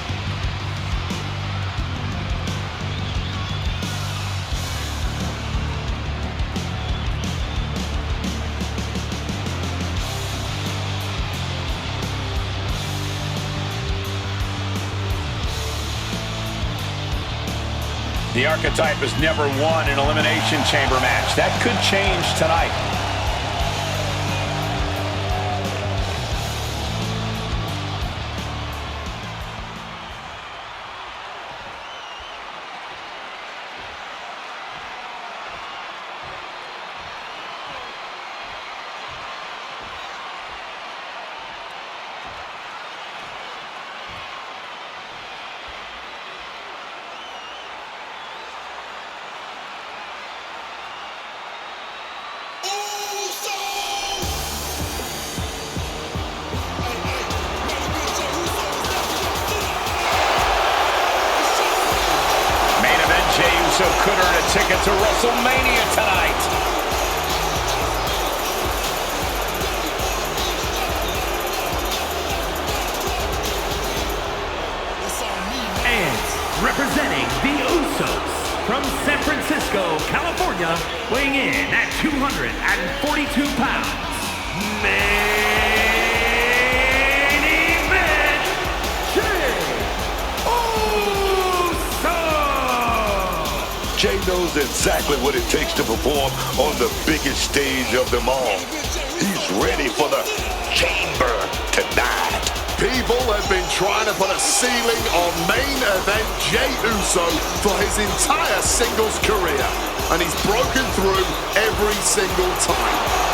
The archetype has never won an Elimination Chamber match. That could change tonight. So could earn a ticket to WrestleMania tonight.
And representing the Usos from San Francisco, California, weighing in at 242 pounds, main event,
Jay knows exactly what it takes to perform on the biggest stage of them all. He's ready for the chamber tonight. People have been trying to put a ceiling on main event Jey Uso for his entire singles career, and he's broken through every single time.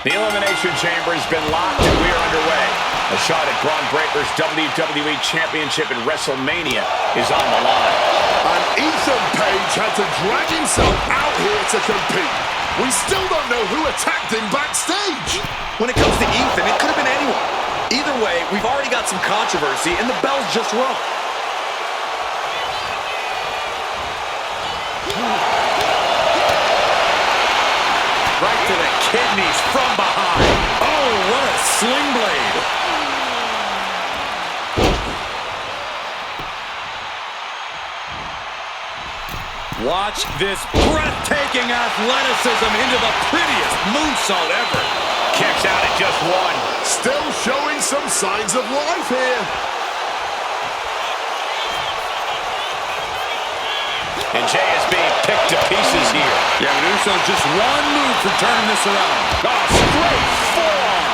The Elimination Chamber has been locked and we are underway. A shot at Braun Breaker's WWE Championship at WrestleMania is on the line.
And Ethan Page had to drag himself out here to compete. We still don't know who attacked him backstage.
When it comes to Ethan, it could have been anyone. Either way, we've already got some controversy and the bell's just rung.
Right to the kidneys from behind.
Oh, what a sling blade. Watch this breathtaking athleticism into the prettiest moonsault ever.
Kicks out at just one.
Still showing some signs of life here.
And Jey is being picked to pieces here.
Yeah, but Uso's just one move from turning this around.
Oh, straight forearm.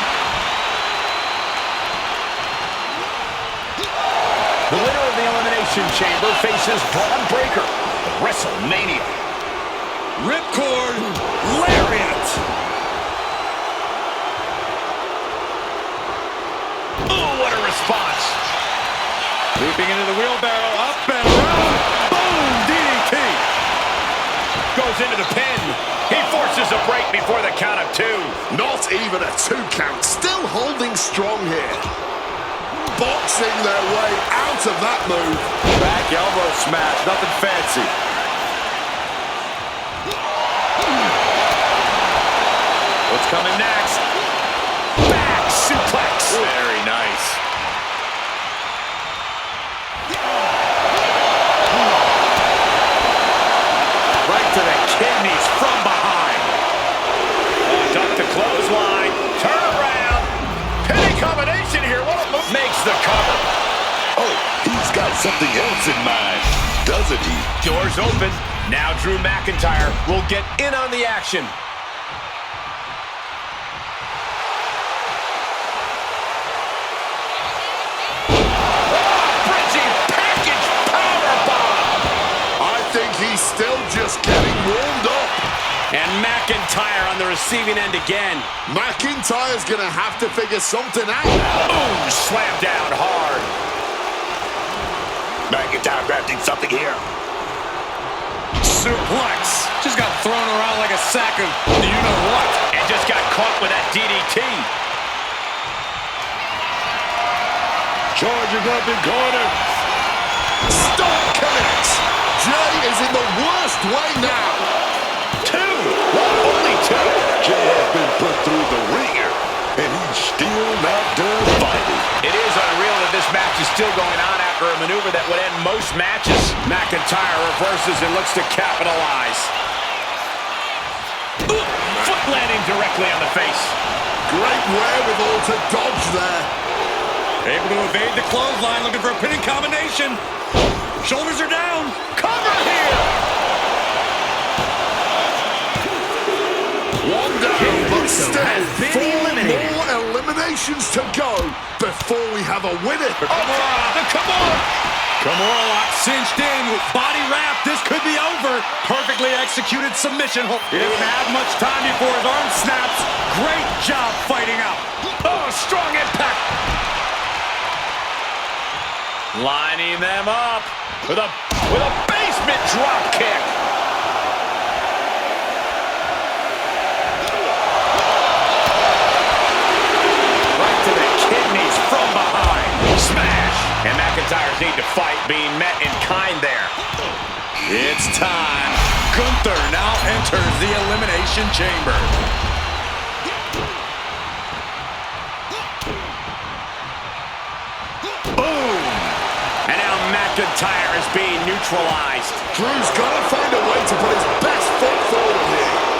The winner of the Elimination Chamber faces Braun Breaker at WrestleMania.
Ripcord lariat.
Oh, what a response.
Leaping into the wheelbarrow, up and around. Boom, DDT.
Goes into the pin. He forces a break before the count of two.
Not even a 2 count. Still holding strong here. Boxing their way out of that move.
Back elbow smash, nothing fancy.
What's coming next? Back suplex.
Very nice.
Right to the kidneys from behind. Oh, duck the clothesline. Turn around. Pinning combination here. What a move. Makes the cover.
Oh, he's got something else in mind, doesn't he?
Doors open. Now Drew McIntyre will get in on the action.
He's still just getting warmed up.
And McIntyre on the receiving end again.
McIntyre's going to have to figure something out.
Boom! Slam down hard.
McIntyre drafting something here.
Suplex. Just got thrown around like a sack of you-know-what.
And just got caught with that DDT.
Charging up in corner.
Stop connects. Jey is in the worst way now.
still going on after a maneuver that would end most matches. McIntyre reverses and looks to capitalize. Ooh, foot landing directly on the face.
Great wherewithal to dodge there.
Able to evade the clothesline, looking for a pinning combination. Shoulders are down.
Cover here.
One down, but still 4
eliminated.
more eliminations to go before we have a winner.
Kimura lock cinched in with body wrap. This could be over. Perfectly executed submission hold. He doesn't have much time before his arm snaps. Great job fighting out.
Oh, strong impact. Lining them up with a basement drop kick. Right to the kidneys from behind. Smash. And McIntyre's need to fight being met in kind there.
It's time. Gunther now enters the Elimination Chamber.
Boom. And now McIntyre is being neutralized.
Drew's got to find a way to put his best foot forward here.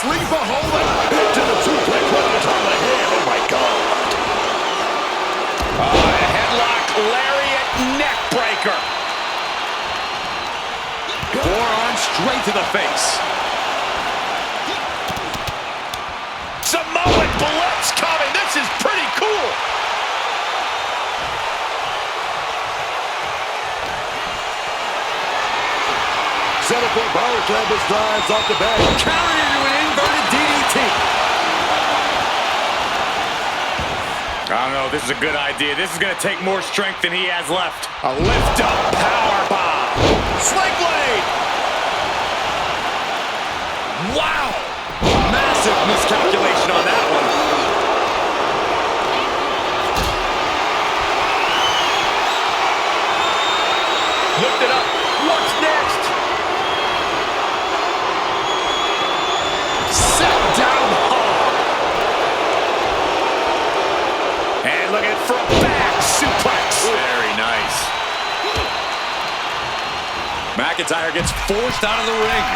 Sleeper holder into the two-play right on the head. Oh, my God.
A headlock, lariat, neck breaker.
Forearm straight to the face.
Samoan Blitz coming. This is pretty cool.
Set up for power slam as drives off the back.
Countered into an inverted DDT.
I don't know. This is a good idea. This is going to take more strength than he has left. A lift-up power bomb. Sling blade.
Wow! Massive miscalculation on that one.
Lift it up. What's next?
Set down hard.
And looking for a back suplex.
Very nice. McIntyre gets forced out of the ring.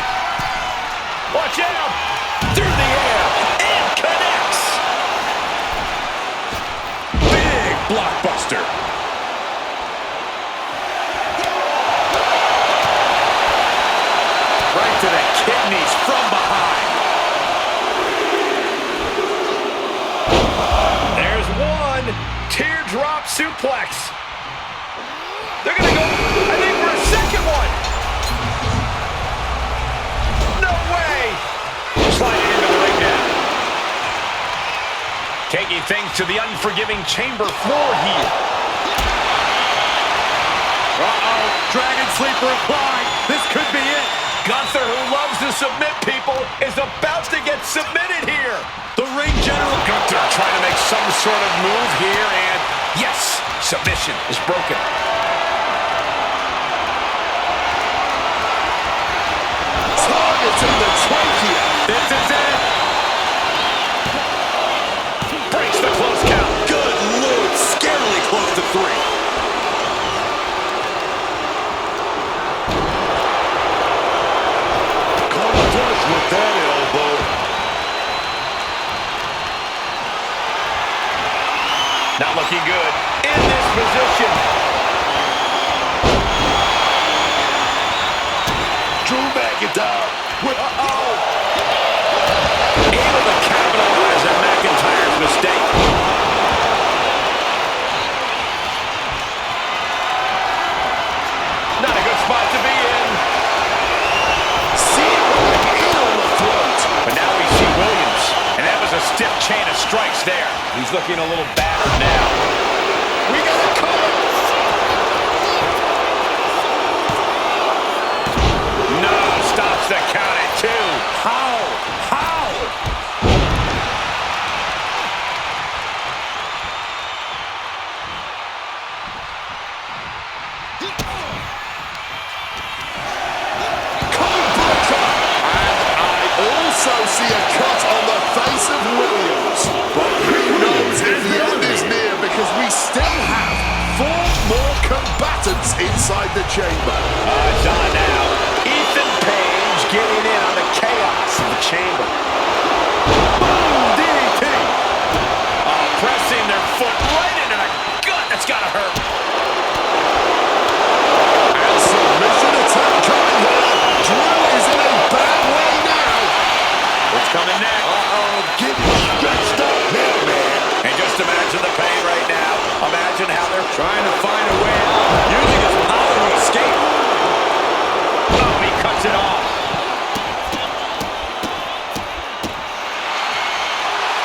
Watch out! Through the air and connects.
Big blockbuster.
Right to the kidneys from behind. There's one. Teardrop suplex. They're going to go, I think, for a second one. No way. Sliding into the ring now. Taking things to the unforgiving chamber floor here.
Uh-oh. Dragon Sleeper applied. This could be it.
Gunther, who loves to submit people, is about to get submitted here.
The ring general.
Gunther trying to make some sort of move here, and yes, submission is broken.
Targeting the trachea.
This is it. Breaks the close count.
Good Lord, scarily close to 3.
With that elbow.
Not looking good in this position.
Drew McIntyre.
Able to capitalize on McIntyre's mistake. Not a good spot to be in. But now we see Williams, and that was a stiff chain of strikes there. He's looking a little battered now. We got it covered. No, stops the count at 2. How?
Also see a cut on the face of Williams. because we still have 4 more combatants inside the chamber.
It's on now. Ethan Page getting in on the chaos of the chamber. Boom! DDT! Pressing their foot right into the gut. That's gotta hurt.
And submission attack coming here. Drew is in a bad way now.
What's coming next?
Getting stretched up here, man.
And just imagine the pain right now. Imagine how they're trying to find a way out, using his power to escape. Oh, he cuts it off.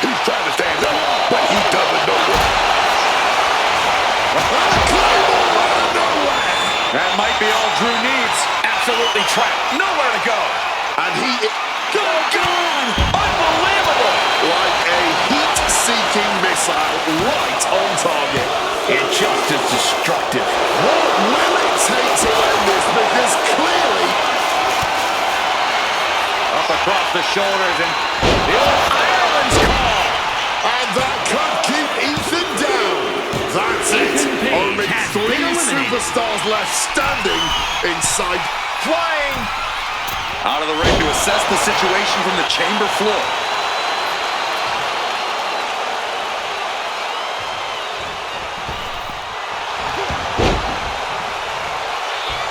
He's trying to stand up, but he doesn't know what.
That might be all Drew needs. Absolutely trapped. Nowhere to go.
And he...
Gone! Unbelievable!
Like a heat-seeking missile right on target.
And just as destructive.
What will it take to end this? Because clearly...
Up across the shoulders and the old Ireland's call.
And that could keep Ethan down. That's it. Only 3 superstars left standing inside.
Flying.
Out of the ring to assess the situation from the chamber floor.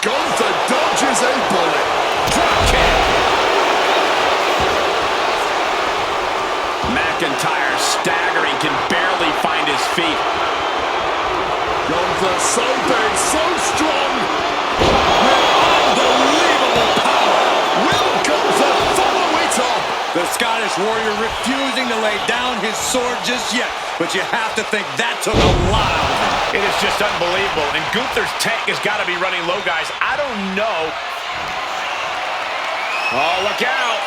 Gunther dodges a bullet.
Drop kick. McIntyre staggering, can barely find his feet.
Gunther so big, so strong.
Unbelievable power.
Will Gunther follow it up?
The Scottish Warrior refusing to lay down his sword just yet. But you have to think that took a lot out of him.
It is just unbelievable. And Gunther's tank has got to be running low, guys. I don't know. Oh, look out.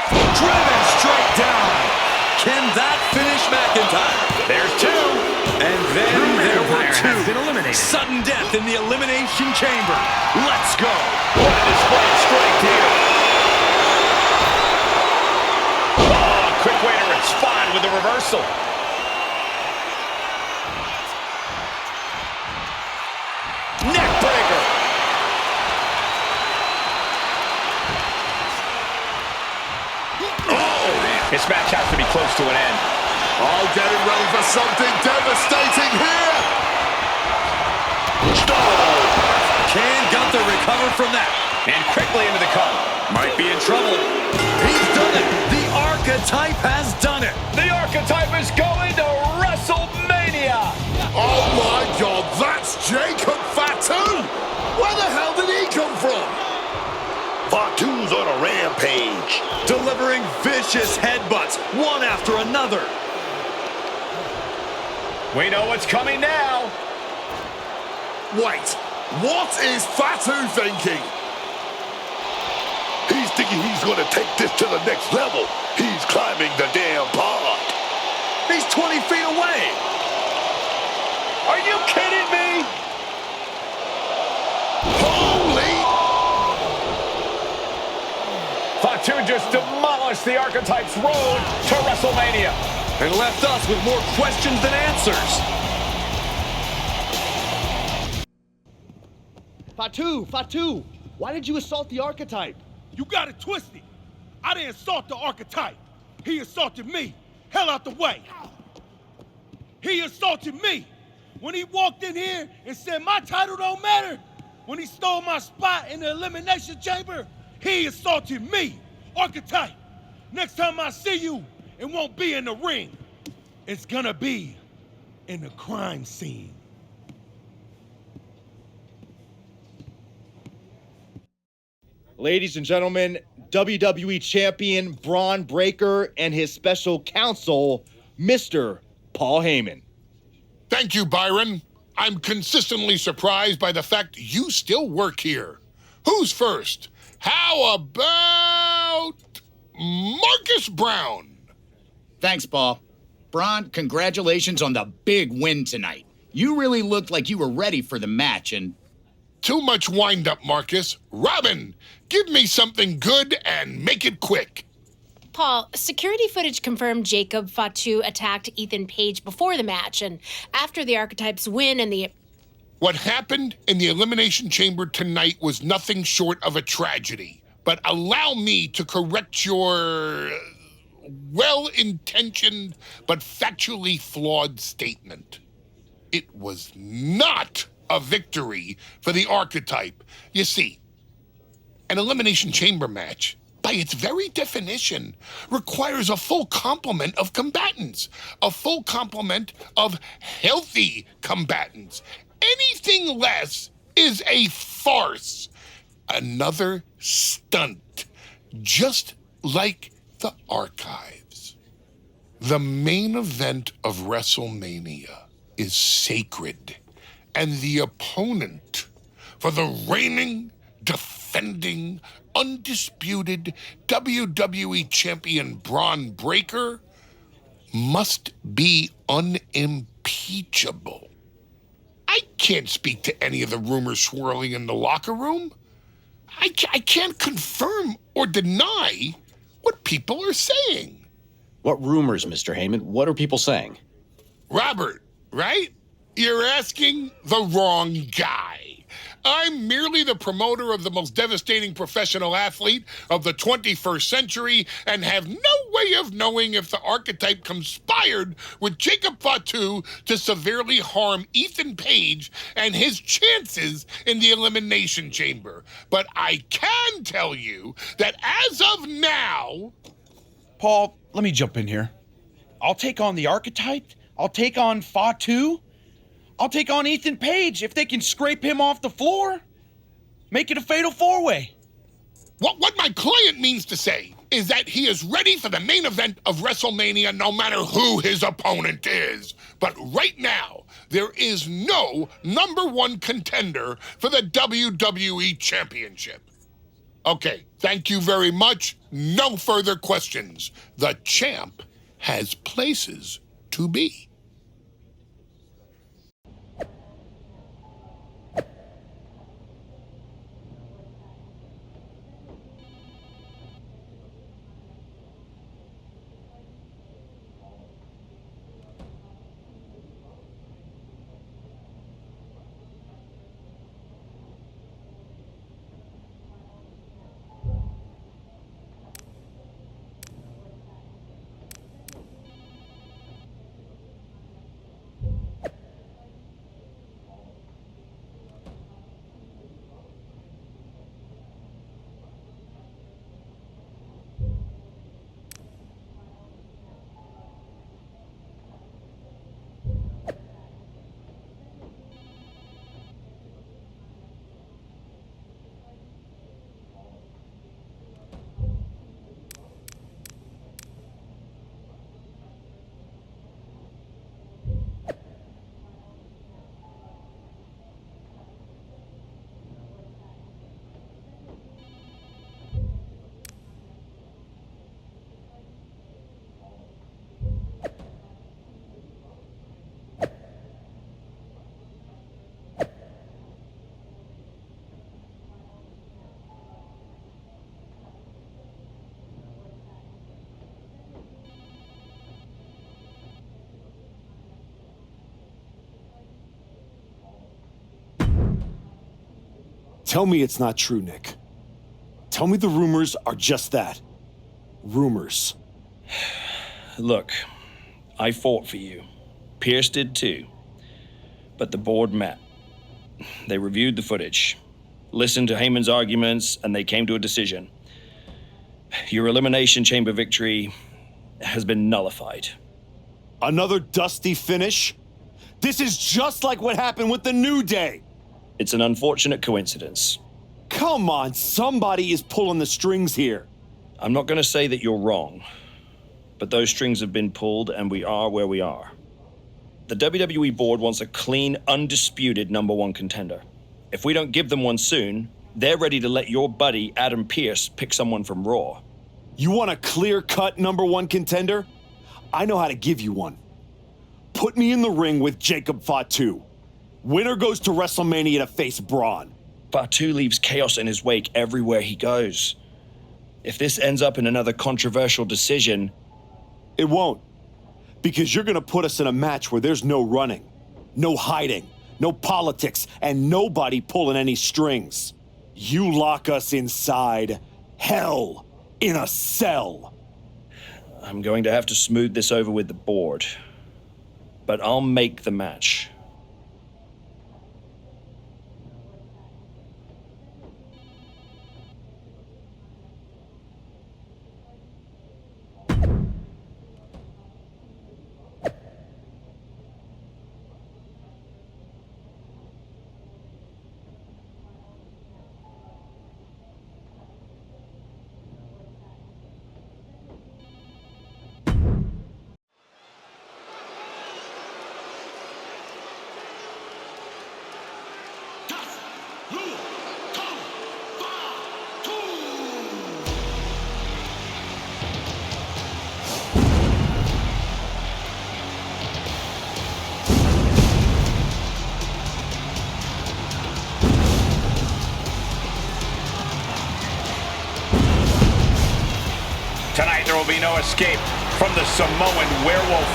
Driven straight down. Can that finish McIntyre?
There's 2.
And then there were 2.
Has been eliminated.
Sudden death in the elimination chamber. Let's go.
What a display of strength here. Oh, a quick way to respond with the reversal. Neck breaker. This match has to be close to an end.
Oh, getting ready for something devastating here.
Stall. Can Gunther recover from that?
And quickly into the cover.
Might be in trouble. He's done it. The Archetype has done it.
The Archetype is going to WrestleMania.
Oh my God, that's Jacob Fatu. Where the hell did he come from?
Fatu's on a rampage.
Delivering vicious headbutts, one after another.
We know what's coming now.
Wait, what is Fatu thinking?
He's thinking he's going to take this to the next level. He's climbing the damn pod.
He's 20 feet away.
Are you kidding me?
Holy!
Fatu just demolished the Archetype's road to WrestleMania.
And left us with more questions than answers.
Fatu, why did you assault the Archetype?
You got it twisted. I didn't assault the Archetype. He assaulted me. Hell out the way. He assaulted me. When he walked in here and said my title don't matter. When he stole my spot in the Elimination Chamber, he assaulted me. Archetype, next time I see you, it won't be in the ring. It's gonna be in the crime scene.
Ladies and gentlemen, WWE Champion Braun Breaker and his special counsel, Mr. Paul Heyman.
Thank you, Byron. I'm consistently surprised by the fact you still work here. Who's first? How about Marcus Brown?
Thanks, Paul. Braun, congratulations on the big win tonight. You really looked like you were ready for the match and...
Too much wind-up, Marcus. Robin, give me something good and make it quick.
Paul, security footage confirmed Jacob Fatu attacked Ethan Page before the match and after the Archetypes win and the...
What happened in the Elimination Chamber tonight was nothing short of a tragedy. But allow me to correct your well-intentioned but factually flawed statement. It was not a victory for the Archetype. You see, an Elimination Chamber match, by its very definition, requires a full complement of combatants, a full complement of healthy combatants. Anything less is a farce, another stunt, just like the archives. The main event of WrestleMania is sacred, and the opponent for the reigning, defending, undisputed WWE Champion Braun Breaker must be unimpeachable. I can't speak to any of the rumors swirling in the locker room. I can't confirm or deny what people are saying.
What rumors, Mr. Heyman? What are people saying?
Robert, right? You're asking the wrong guy. I'm merely the promoter of the most devastating professional athlete of the 21st century and have no way of knowing if the Archetype conspired with Jacob Fatu to severely harm Ethan Page and his chances in the Elimination Chamber. But I can tell you that as of now...
Paul, let me jump in here. I'll take on the Archetype. I'll take on Fatu. I'll take on Ethan Page if they can scrape him off the floor. Make it a fatal four-way.
What my client means to say is that he is ready for the main event of WrestleMania no matter who his opponent is. But right now, there is no #1 contender for the WWE Championship. Okay, thank you very much. No further questions. The champ has places to be.
Tell me it's not true, Nick. Tell me the rumors are just that. Rumors.
Look, I fought for you. Pierce did too. But the board met. They reviewed the footage, listened to Heyman's arguments, and they came to a decision. Your Elimination Chamber victory has been nullified.
Another dusty finish? This is just like what happened with the New Day.
It's an unfortunate coincidence.
Come on, somebody is pulling the strings here.
I'm not going to say that you're wrong, but those strings have been pulled and we are where we are. The WWE board wants a clean, undisputed #1 contender. If we don't give them one soon, they're ready to let your buddy Adam Pearce pick someone from Raw.
You want a clear-cut #1 contender? I know how to give you one. Put me in the ring with Jacob Fatu. Winner goes to WrestleMania to face Braun.
Fatu leaves chaos in his wake everywhere he goes. If this ends up in another controversial decision...
It won't. Because you're gonna put us in a match where there's no running, no hiding, no politics, and nobody pulling any strings. You lock us inside hell in a cell.
I'm going to have to smooth this over with the board. But I'll make the match.
Tonight there will be no escape from the Samoan werewolf.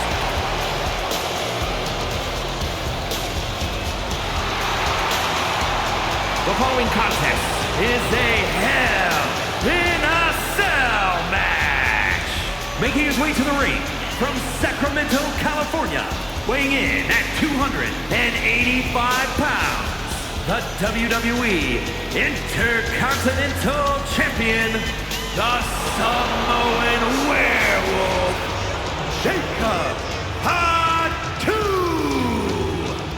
The following contest is a Hell in a Cell match. Making his way to the ring from Sacramento, California, weighing in at 285 pounds, the WWE Intercontinental Champion, the Samoan Werewolf, Jacob Fatu.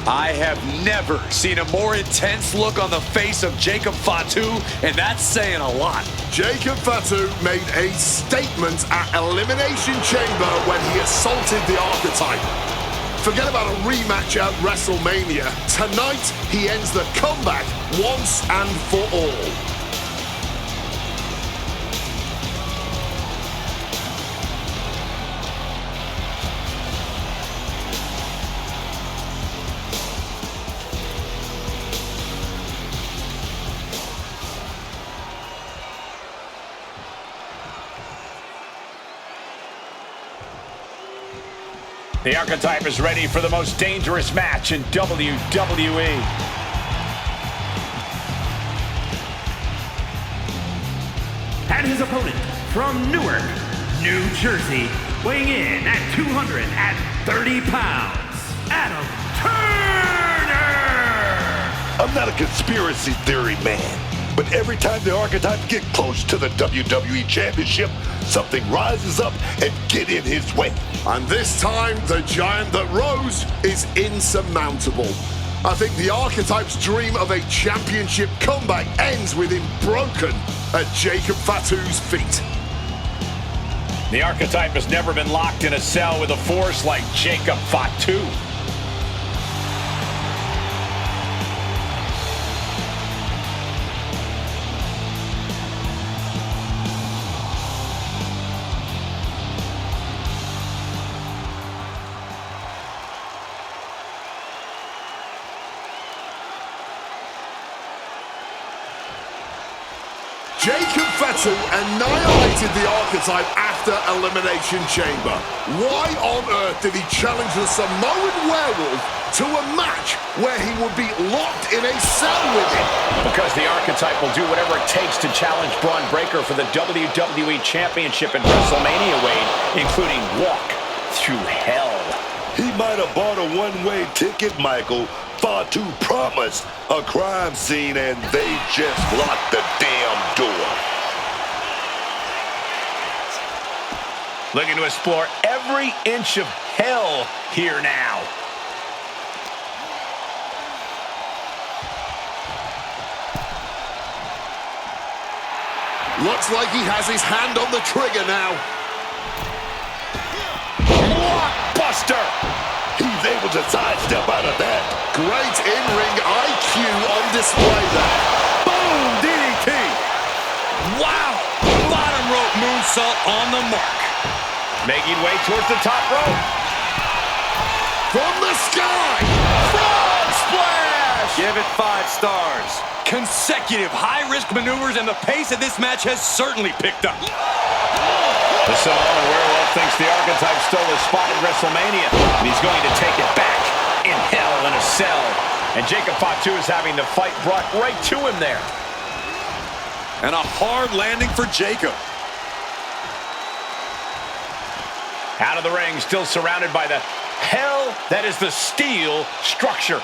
I have never seen a more intense look on the face of Jacob Fatu, and that's saying a lot.
Jacob Fatu made a statement at Elimination Chamber when he assaulted the Archetype. Forget about a rematch at WrestleMania. Tonight, he ends the comeback once and for all.
The Archetype is ready for the most dangerous match in WWE.
And his opponent from Newark, New Jersey, weighing in at 230 pounds, Adam Turner!
I'm not a conspiracy theory man, but every time the Archetype get close to the WWE Championship, something rises up and get in his way.
And this time, the giant that rose is insurmountable. I think the Archetype's dream of a championship comeback ends with him broken at Jacob Fatu's feet.
The Archetype has never been locked in a cell with a force like Jacob Fatu.
Jacob Fatu annihilated the Archetype after Elimination Chamber. Why on earth did he challenge the Samoan Werewolf to a match where he would be locked in a cell with him?
Because the Archetype will do whatever it takes to challenge Braun Breaker for the WWE Championship in WrestleMania, Wade, including walk through hell.
He might have bought a one-way ticket, Michael. Fatu promised a crime scene, and they just locked the damn door.
Looking to explore every inch of hell here now.
Looks like he has his hand on the trigger now.
Blockbuster!
He's able to sidestep out of that.
Great in-ring IQ on display there.
Boom! DDT! Wow! Bottom rope moonsault on the mark.
Making way towards the top rope.
From the sky!
Frog splash!
Give it 5 stars. Consecutive high-risk maneuvers, and the pace of this match has certainly picked up.
The Samoan werewolf thinks the Archetype stole his spot at WrestleMania, and he's going to take it back in Hell in a Cell. And Jacob Fatu is having the fight brought right to him there.
And a hard landing for Jacob.
Out of the ring, still surrounded by the hell that is the steel structure.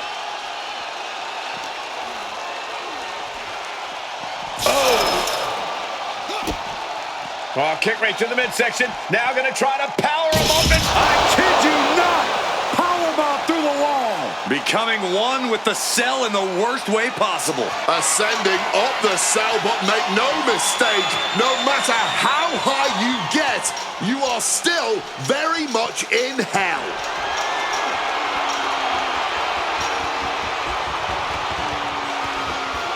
Oh, kick right to the midsection. Now going to try to power him up. And I kid you not. Powerbomb through the wall.
Becoming one with the cell in the worst way possible.
Ascending up the cell, but make no mistake, no matter how high you get, you are still very much in hell.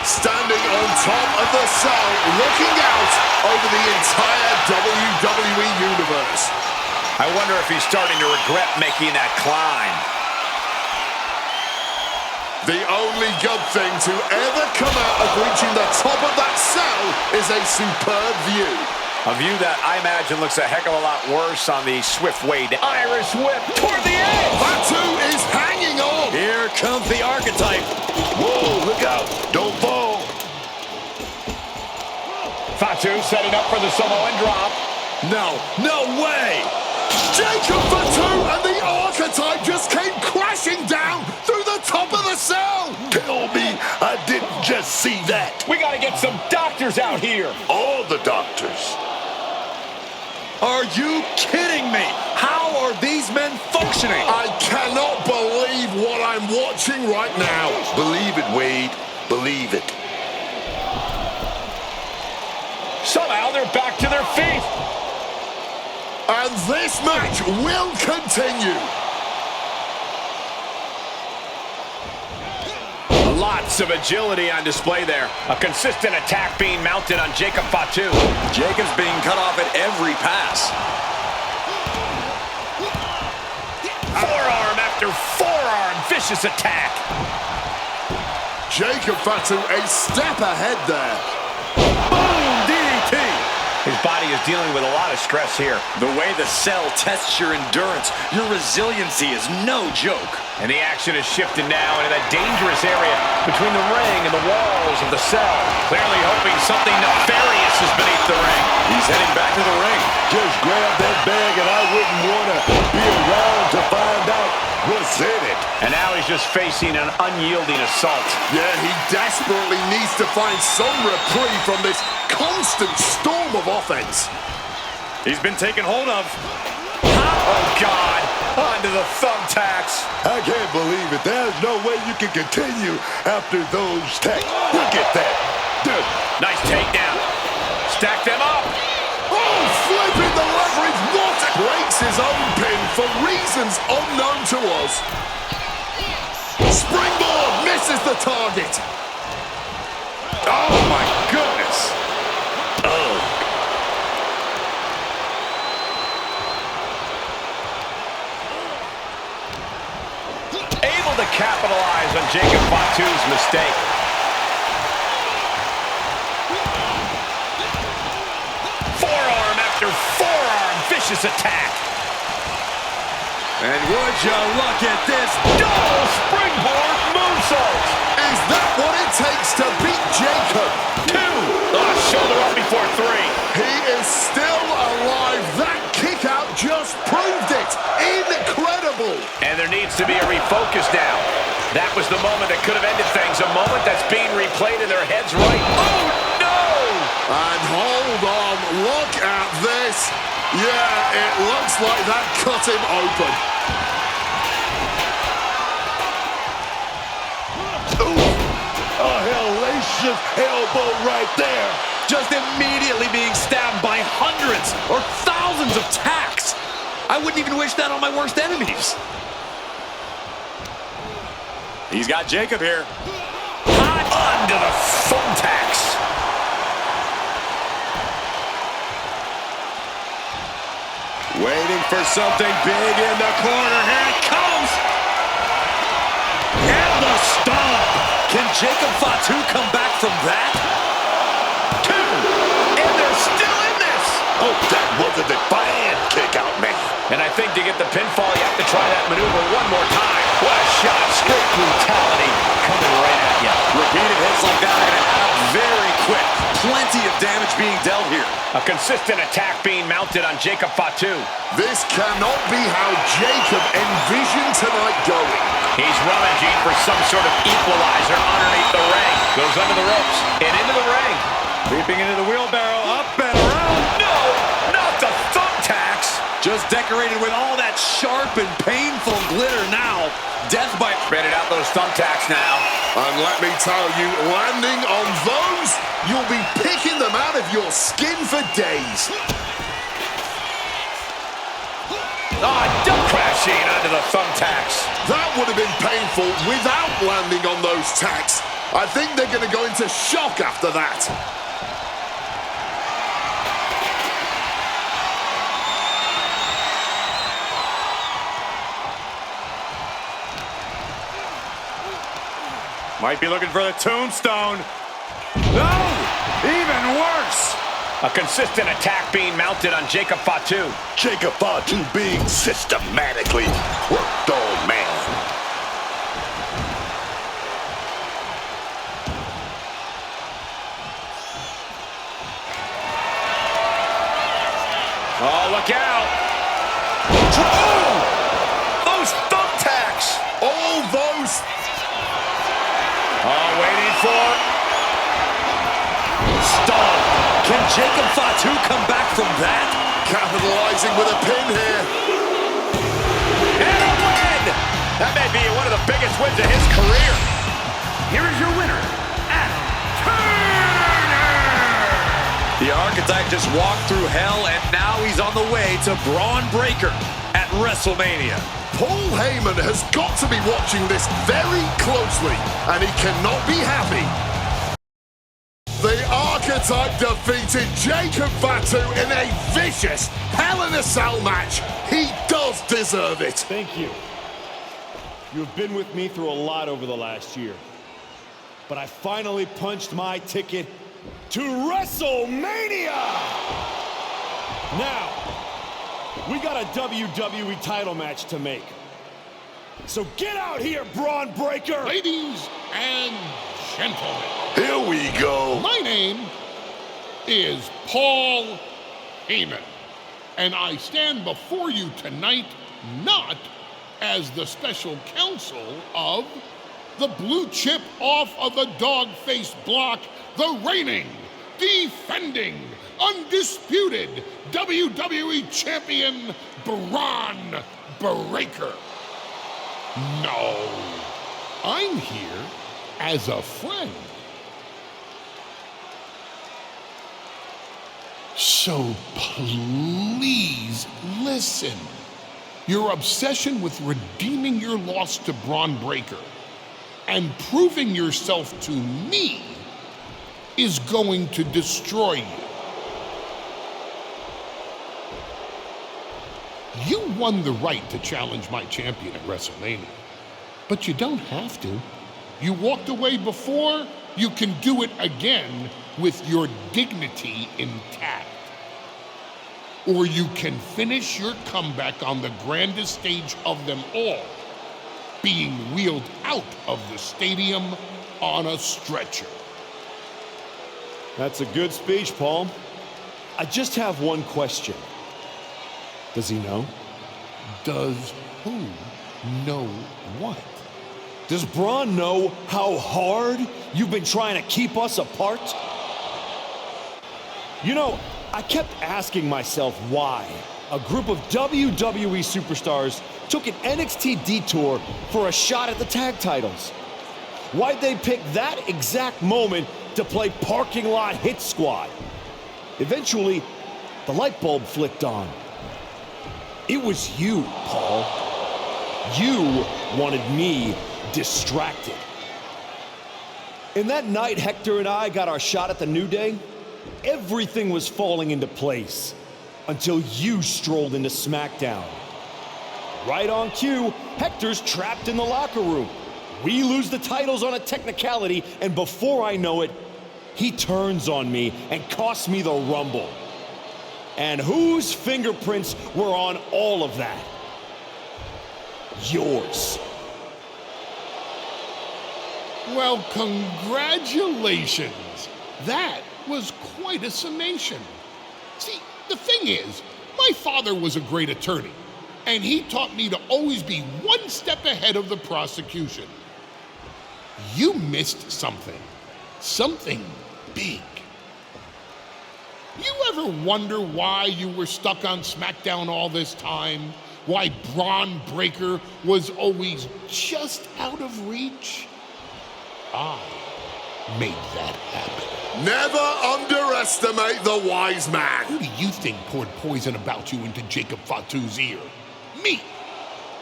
Standing on top of the cell, looking out over the entire WWE Universe.
I wonder if he's starting to regret making that climb.
The only good thing to ever come out of reaching the top of that cell is a superb view.
A view that I imagine looks a heck of a lot worse on the swift way to Irish whip toward the edge.
Fatu is hanging on.
Here comes the Archetype.
Whoa, look out. Don't fall.
Fatu setting up for the Samoan drop.
No way.
Jacob Fatu and the Archetype just came crashing down through the top of the cell.
Tell me I didn't just see that.
We got to get some doctors out here.
All the doctors.
Are you kidding me? How are these men functioning?
I cannot believe what I'm watching right now.
Believe it, Wade. Believe it.
Somehow they're back to their feet.
And this match will continue.
Lots of agility on display there. A consistent attack being mounted on Jacob Fatu.
Jacob's being cut off at every pass.
Forearm after forearm, vicious attack.
Jacob Fatu a step ahead there.
Boom, DDT.
His body is dealing with a lot of stress here.
The way the cell tests your endurance, your resiliency is no joke.
And the action is shifted now into that dangerous area between the ring and the walls of the cell. Clearly hoping something nefarious is beneath the ring.
He's heading back to the ring.
Just grab that bag and I wouldn't want to be around to find out what's in it.
And now he's just facing an unyielding assault.
Yeah, he desperately needs to find some reprieve from this constant storm of offense.
He's been taken hold of.
Oh, God. Onto the thumbtacks.
I can't believe it. There's no way you can continue after those tacks. Look at that. Dude.
Nice takedown. Stack them up.
Oh, flipping the leverage. What? Breaks his own pin for reasons unknown to us. Springboard misses the target.
Oh, my goodness. Oh. Able to capitalize on Jacob Fatu's mistake. Forearm after forearm, vicious attack.
And would you look at this
double springboard moonsault.
Is that what it takes to beat Jacob?
2. Shoulder up before 3.
He is still alive. That kick out just proved it. Incredible.
And there needs to be a refocus now. That was the moment that could have ended things. A moment that's being replayed in their heads right. Oh, no!
And hold on. Look at this. Yeah, it looks like that cut him open.
Ooh, a hellacious elbow right there.
Just immediately being stabbed by hundreds or thousands of tacks. I wouldn't even wish that on my worst enemies. He's got Jacob here.
Hot onto the thumbtacks.
Waiting for something big in the corner. Here it comes. And the stomp. Can Jacob Fatu come back from
pinfall. You have to try that maneuver one more time. What a shot. Straight brutality coming right at you.
Repeated hits like that are going to add up very quick. Plenty of damage being dealt here.
A consistent attack being mounted on Jacob Fatu.
This cannot be how Jacob envisioned tonight going.
He's rummaging for some sort of equalizer underneath the ring. Goes under the ropes and into the ring.
Leaping into the wheelbarrow, up and around.
No, not the thumbtacks.
Just decorated with all that sharp and painful glitter now. Death by...
Spreaded out those thumbtacks now.
And let me tell you, landing on those, you'll be picking them out of your skin for days.
Crashing under the thumbtacks.
That would have been painful without landing on those tacks. I think they're going to go into shock after that.
Might be looking for the tombstone. No! Even worse!
A consistent attack being mounted on Jacob Fatu.
Jacob Fatu being systematically worked on, man.
Oh, look out! Oh! Those thumbtacks!
All those...
Oh, waiting for...
Stalled. Can Jacob Fatu come back from that?
Capitalizing with a pin here.
And a win! That may be one of the biggest wins of his career.
Here is your winner, Adam Turner!
The Archetype just walked through hell, and now he's on the way to Braun Breaker at WrestleMania.
Paul Heyman has got to be watching this very closely, and he cannot be happy. The Archetype defeated Jacob Fatu in a vicious Hell in a Cell match. He does deserve it.
Thank you. You have been with me through a lot over the last year. But I finally punched my ticket to WrestleMania! Now, we got a WWE title match to make. So get out here, Braun Breaker!
Ladies and gentlemen.
Here we go.
My name is Paul Heyman, and I stand before you tonight not as the special counsel of the blue chip off of the dog-faced block, the reigning, defending, undisputed WWE champion, Braun Breaker. No, I'm here as a friend. So please listen. Your obsession with redeeming your loss to Braun Breaker and proving yourself to me is going to destroy you. You won the right to challenge my champion at WrestleMania, but you don't have to. You walked away before, you can do it again with your dignity intact. Or you can finish your comeback on the grandest stage of them all, being wheeled out of the stadium on a stretcher.
That's a good speech, Paul. I just have one question. Does he know?
Does who know what?
Does Braun know how hard you've been trying to keep us apart? You know, I kept asking myself why a group of WWE superstars took an NXT detour for a shot at the tag titles. Why'd they pick that exact moment to play parking lot hit squad? Eventually, the light bulb flicked on. It was you, Paul. You wanted me distracted. And that night Hector and I got our shot at the New Day, everything was falling into place until you strolled into SmackDown. Right on cue, Hector's trapped in the locker room. We lose the titles on a technicality, and before I know it, he turns on me and costs me the Rumble. And whose fingerprints were on all of that? yours.
Well, congratulations. That was quite a summation. See, the thing is, my father was a great attorney, and he taught me to always be one step ahead of the prosecution. You missed something. Something big. You ever wonder why you were stuck on SmackDown all this time? Why Braun Breaker was always just out of reach? I made that happen.
Never underestimate the wise man.
Who do you think poured poison about you into Jacob Fatu's ear? Me.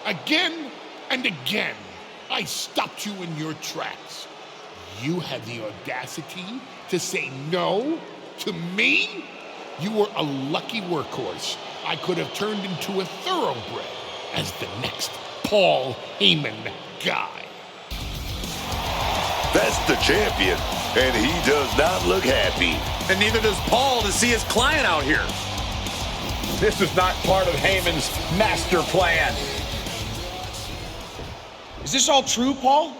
Again and again, I stopped you in your tracks. You had the audacity to say no to me? You were a lucky workhorse I could have turned into a thoroughbred as the next Paul Heyman guy.
That's the champion, and he does not look happy.
And neither does Paul to see his client out here.
This is not part of Heyman's master plan.
Is this all true, Paul?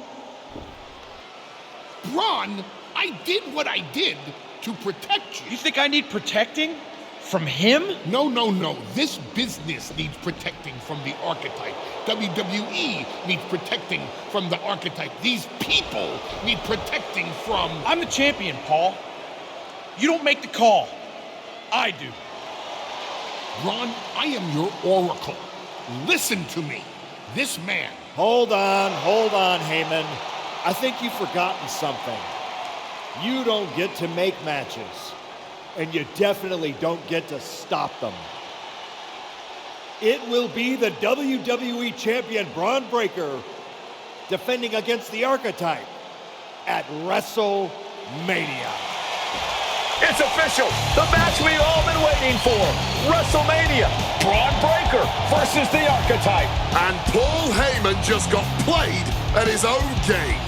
Braun, I did what I did to protect you.
You think I need protecting? From him?
No, no, no. This business needs protecting from the archetype. WWE needs protecting from the archetype. These people need protecting from...
I'm the champion, Paul. You don't make the call. I do.
Ron, I am your oracle. Listen to me. This man...
Hold on, Heyman. I think you've forgotten something. You don't get to make matches. And you definitely don't get to stop them. It will be the WWE Champion Braun Breaker defending against the Archetype at WrestleMania.
It's official. The match we've all been waiting for. WrestleMania. Braun Breaker versus the Archetype.
And Paul Heyman just got played at his own game.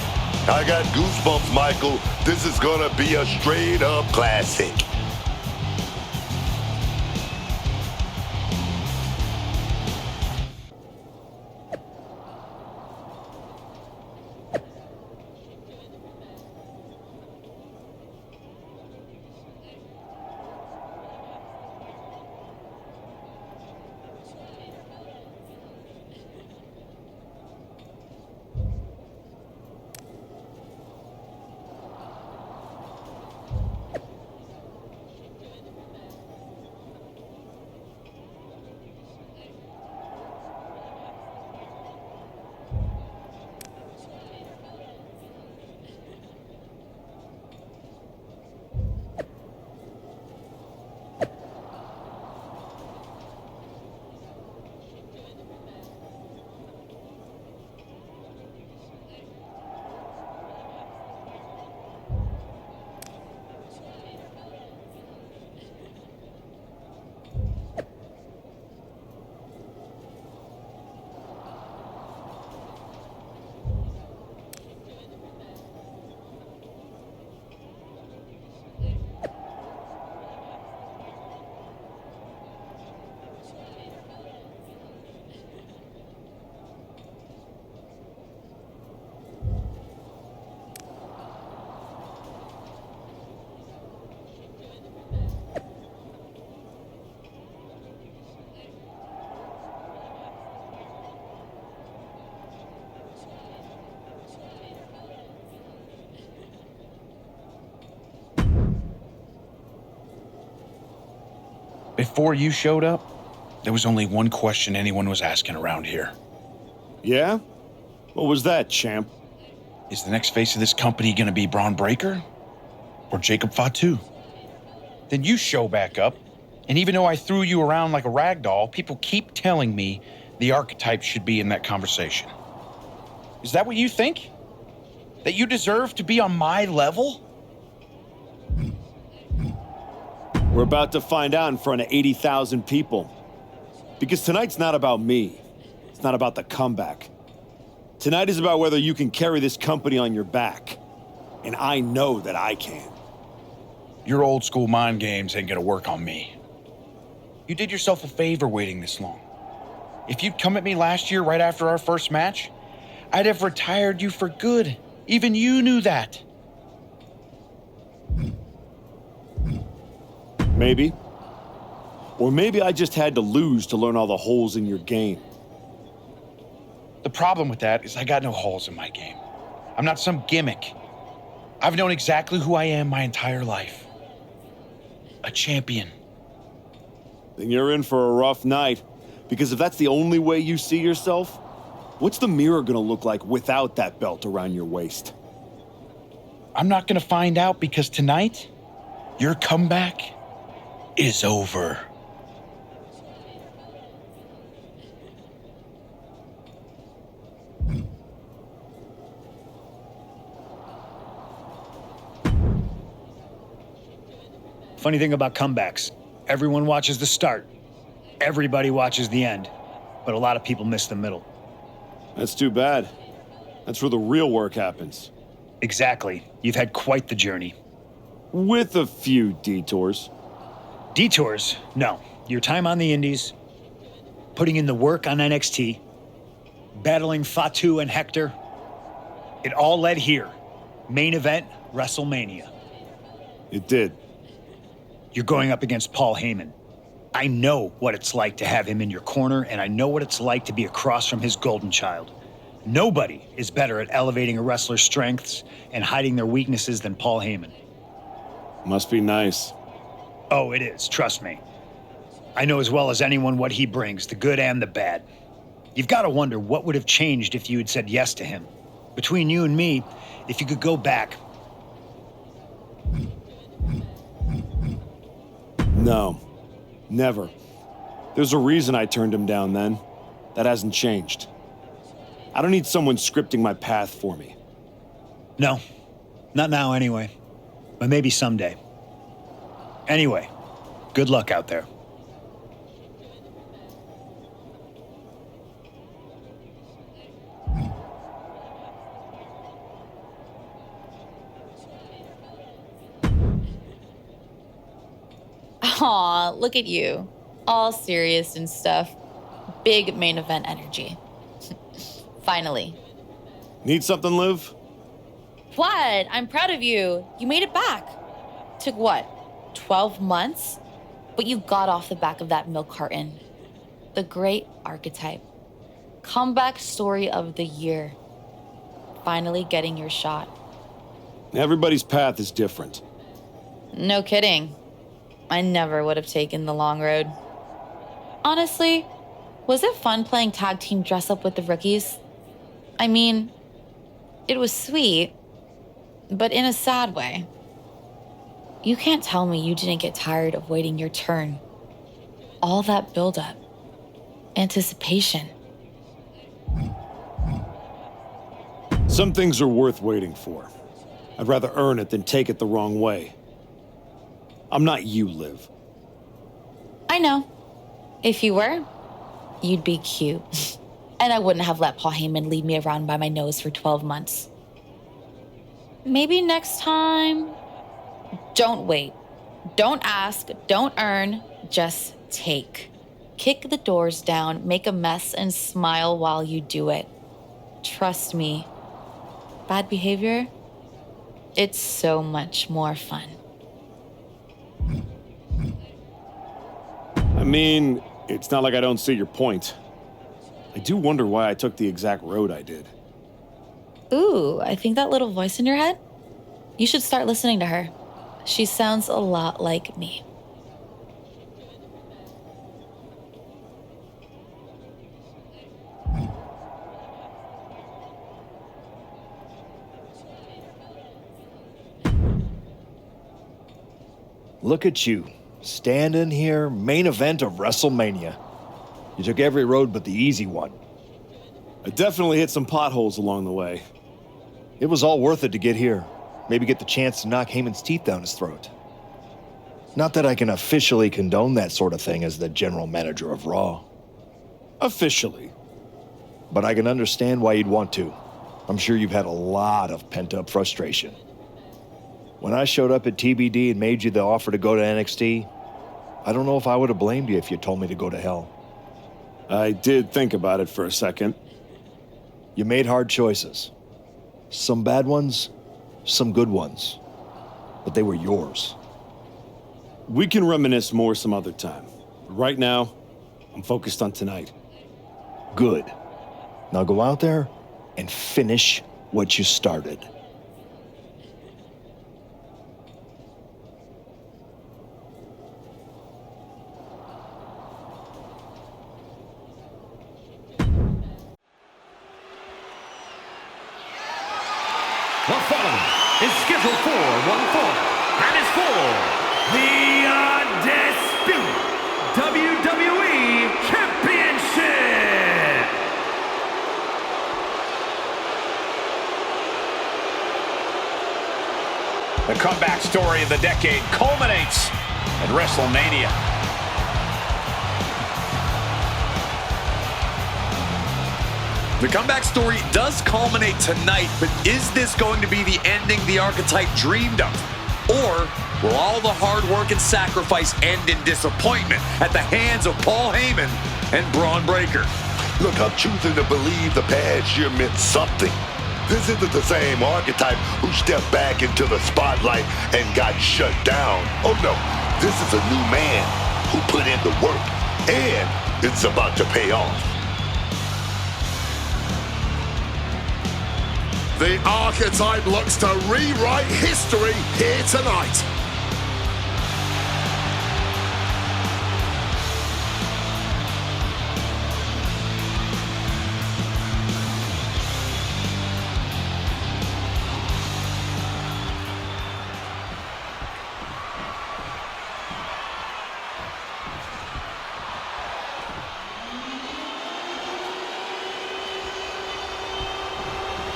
I got goosebumps, Michael. This is gonna be a straight-up classic.
Before you showed up, there was only one question anyone was asking around here.
Yeah? What was that, champ?
Is the next face of this company gonna be Braun Breaker or Jacob Fatu? Then you show back up, and even though I threw you around like a rag doll, people keep telling me the Archetype should be in that conversation. Is that what you think? That you deserve to be on my level?
We're about to find out in front of 80,000 people. Because tonight's not about me. It's not about the comeback. Tonight is about whether you can carry this company on your back. And I know that I can.
Your old school mind games ain't gonna work on me. You did yourself a favor waiting this long. if you'd come at me last year right after our first match, I'd have retired you for good. Even you knew that.
Maybe. Or maybe I just had to lose to learn all the holes in your game.
The problem with that is I got no holes in my game. I'm not some gimmick. I've known exactly who I am my entire life. A champion.
Then you're in for a rough night. Because if that's the only way you see yourself, what's the mirror gonna look like without that belt around your waist?
I'm not gonna find out because tonight, your comeback is over.
Funny thing about comebacks, everyone watches the start. Everybody watches the end. But a lot of people miss the middle.
That's too bad. That's where the real work happens.
Exactly. You've had quite the journey.
With a few detours.
Detours? No. Your time on the indies, putting in the work on NXT, battling Fatu and Hector, it all led here. Main event, WrestleMania.
It did.
You're going up against Paul Heyman. I know what it's like to have him in your corner, and I know what it's like to be across from his golden child. Nobody is better at elevating a wrestler's strengths and hiding their weaknesses than Paul Heyman.
Must be nice.
Oh, it is, trust me. I know as well as anyone what he brings, the good and the bad. You've got to wonder what would have changed if you had said yes to him. Between you and me, if you could go back.
No, never. There's a reason I turned him down then. That hasn't changed. I don't need someone scripting my path for me.
No, not now anyway. But maybe someday. Anyway, good luck out there.
Aw, look at you. All serious and stuff. Big main event energy. Finally.
Need something, Liv?
What? I'm proud of you. You made it back. Took what? 12 months? But you got off the back of that milk carton. The great archetype. Comeback story of the year. Finally getting your shot.
Everybody's path is different.
No kidding. I never would have taken the long road. Honestly, was it fun playing tag team dress up with the rookies? I mean, it was sweet, but in a sad way. You can't tell me you didn't get tired of waiting your turn. All that buildup, anticipation.
Some things are worth waiting for. I'd rather earn it than take it the wrong way. I'm not you, Liv.
I know. If you were, you'd be cute. And I wouldn't have let Paul Heyman lead me around by my nose for 12 months. Maybe next time. Don't wait. Don't ask. Don't earn. Just take. Kick the doors down, make a mess, and smile while you do it. Trust me. Bad behavior? It's so much more fun.
I mean, it's not like I don't see your point. I do wonder why I took the exact road I did.
Ooh, I think that little voice in your head? You should start listening to her. She sounds a lot like me.
Look at you, standing here, main event of WrestleMania. You took every road but the easy one.
I definitely hit some potholes along the way.
It was all worth it to get here. Maybe get the chance to knock Heyman's teeth down his throat. Not that I can officially condone that sort of thing as the general manager of Raw.
Officially.
But I can understand why you'd want to. I'm sure you've had a lot of pent-up frustration. When I showed up at TBD and made you the offer to go to NXT, I don't know if I would have blamed you if you told me to go to hell.
I did think about it for a second.
You made hard choices. Some bad ones, some good ones. But they were yours.
We can reminisce more some other time. Right now, I'm focused on tonight.
Good. Now go out there and finish what you started.
The following is scheduled for one fall and is for the undisputed WWE Championship.
The comeback story of the decade culminates at WrestleMania.
The comeback story does culminate tonight, but is this going to be the ending the archetype dreamed of? Or will all the hard work and sacrifice end in disappointment at the hands of Paul Heyman and Braun Breaker?
Look, I'm choosing to believe the past year meant something. This isn't the same archetype who stepped back into the spotlight and got shut down. Oh no, this is a new man who put in the work, and it's about to pay off.
The archetype looks to rewrite history here tonight.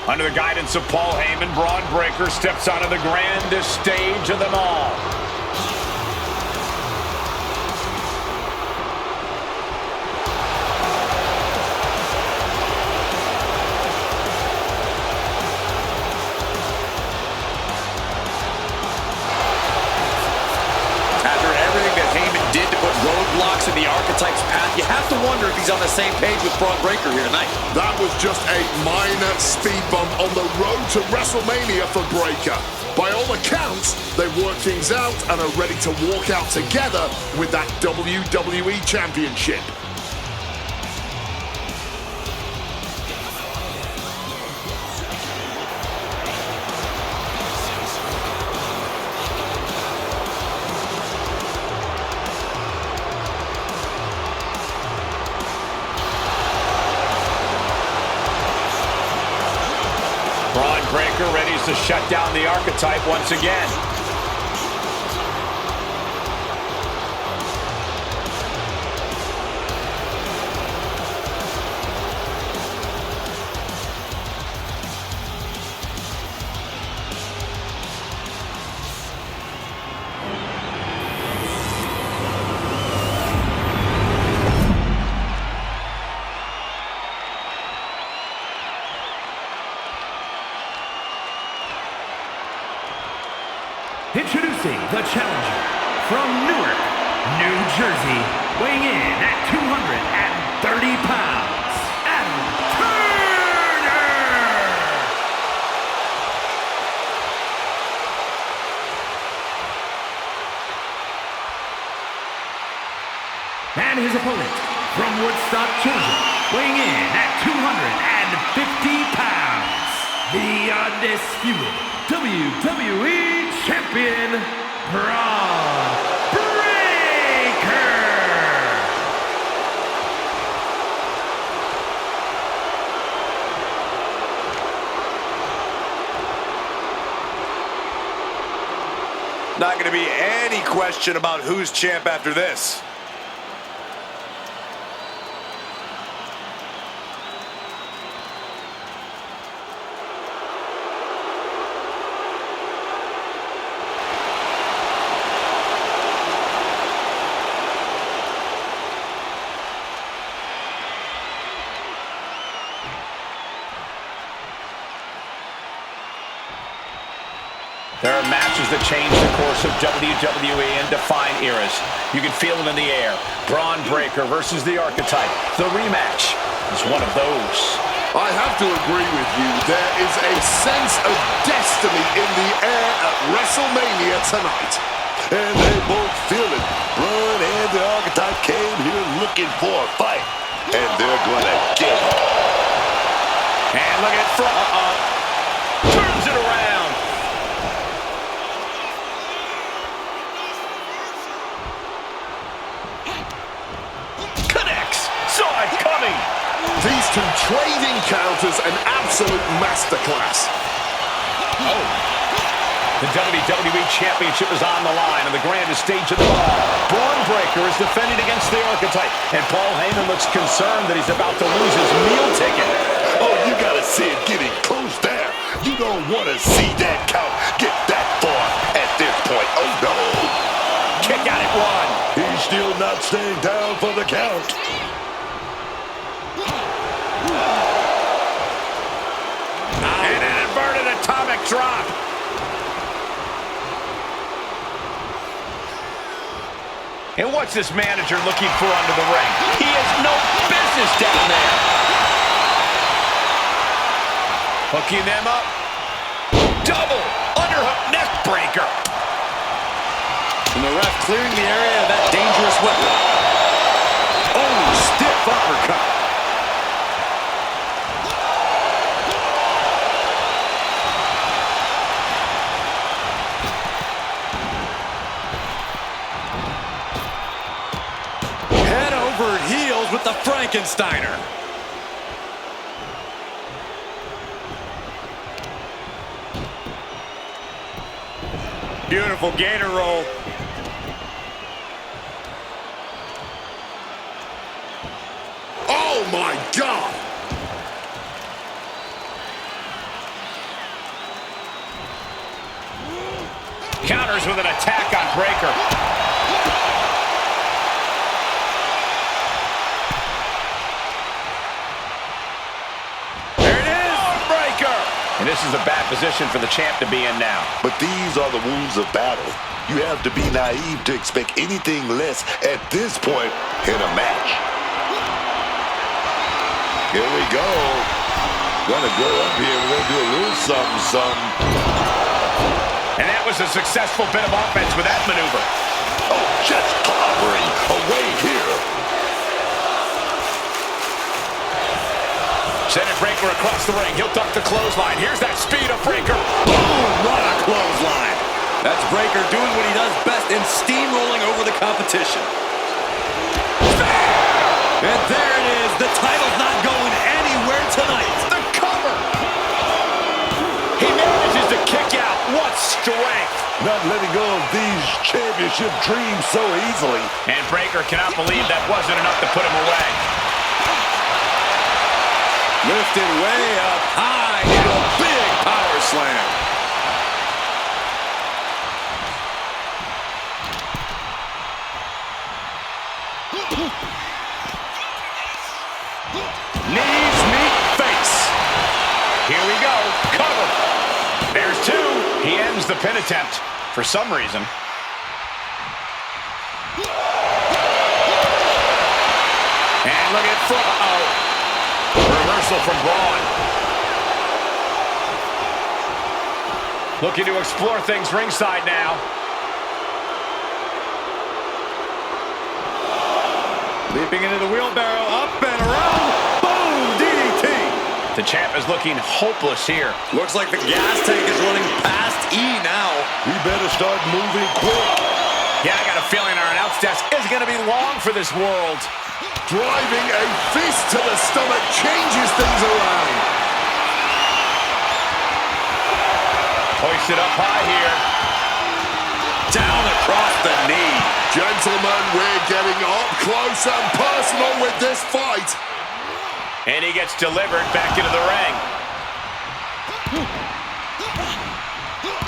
Under the guidance of Paul Heyman, Braun Breaker steps onto the grandest stage of them all.
After everything that Heyman did to put roadblocks in the archetype's path, you have to wonder if he's on the same page with Braun Breaker here tonight.
That was just a minor speed bump on the road to WrestleMania for Breaker. By all accounts, they worked things out and are ready to walk out together with that WWE Championship.
Braun Breaker ready to shut down the archetype once again.
Introducing the challenger from Newark, New Jersey, weighing in at 230 pounds, Adam Turner! And his opponent from Woodstock, Georgia, weighing in at 250 pounds, the undisputed WWE Champion, Braun Breaker!
Not going to be any question about who's champ after this.
There are matches that change the course of WWE and define eras. You can feel them in the air. Braun Breaker versus the Archetype. The rematch is one of those.
I have to agree with you. There is a sense of destiny in the air at WrestleMania tonight.
And they both feel it. Braun and the Archetype came here looking for a fight. And they're gonna get it.
And look at front. Turns it around. Connects. Saw it coming.
These two trading counters, an absolute masterclass.
Oh. The WWE Championship is on the line on the grandest stage of them all. Braun Breaker is defending against the Archetype, and Paul Heyman looks concerned that he's about to lose his meal ticket.
Oh, you gotta see it getting close there. You don't want to see that count get that far at this point. Oh, no.
Kick out at one.
He's still not staying down for the count.
And an inverted atomic drop. And what's this manager looking for under the ring? He has no business down there. Hooking them up. Double underhook neck breaker.
And the ref clearing the area of that dangerous weapon. Oh, stiff uppercut. Head over heels with the Frankensteiner.
Beautiful gator roll.
Oh, my God.
Counters with an attack on Breaker. And this is a bad position for the champ to be in now.
But these are the wounds of battle. You have to be naive to expect anything less at this point in a match. Here we go. Gonna go up here. We're gonna do a little something.
And that was a successful bit of offense with that maneuver.
Oh, just clobbering away here.
Send it Breaker across the ring. He'll duck the clothesline. Here's that speed of Breaker.
Boom! What a clothesline. That's Breaker doing what he does best in steamrolling over the competition. And there it is. The title's not going anywhere tonight.
The cover. He manages to kick out. What strength.
Not letting go of these championship dreams so easily.
And Breaker cannot believe that wasn't enough to put him away.
Lifted way up high into a big power slam.
Knees meet face. Here we go. Cover. There's two. He ends the pin attempt for some reason. And look at front. Reversal from Braun. Looking to explore things ringside now.
Leaping into the wheelbarrow, up and around. Boom! DDT.
The champ is looking hopeless here.
Looks like the gas tank is running past E now.
We better start moving quick.
Yeah, I got a feeling our announce desk isn't going to be long for this world.
Driving a fist to the stomach changes things around.
Hoisted up high here.
Down across the knee.
Gentlemen, we're getting up close and personal with this fight.
And he gets delivered back into the ring.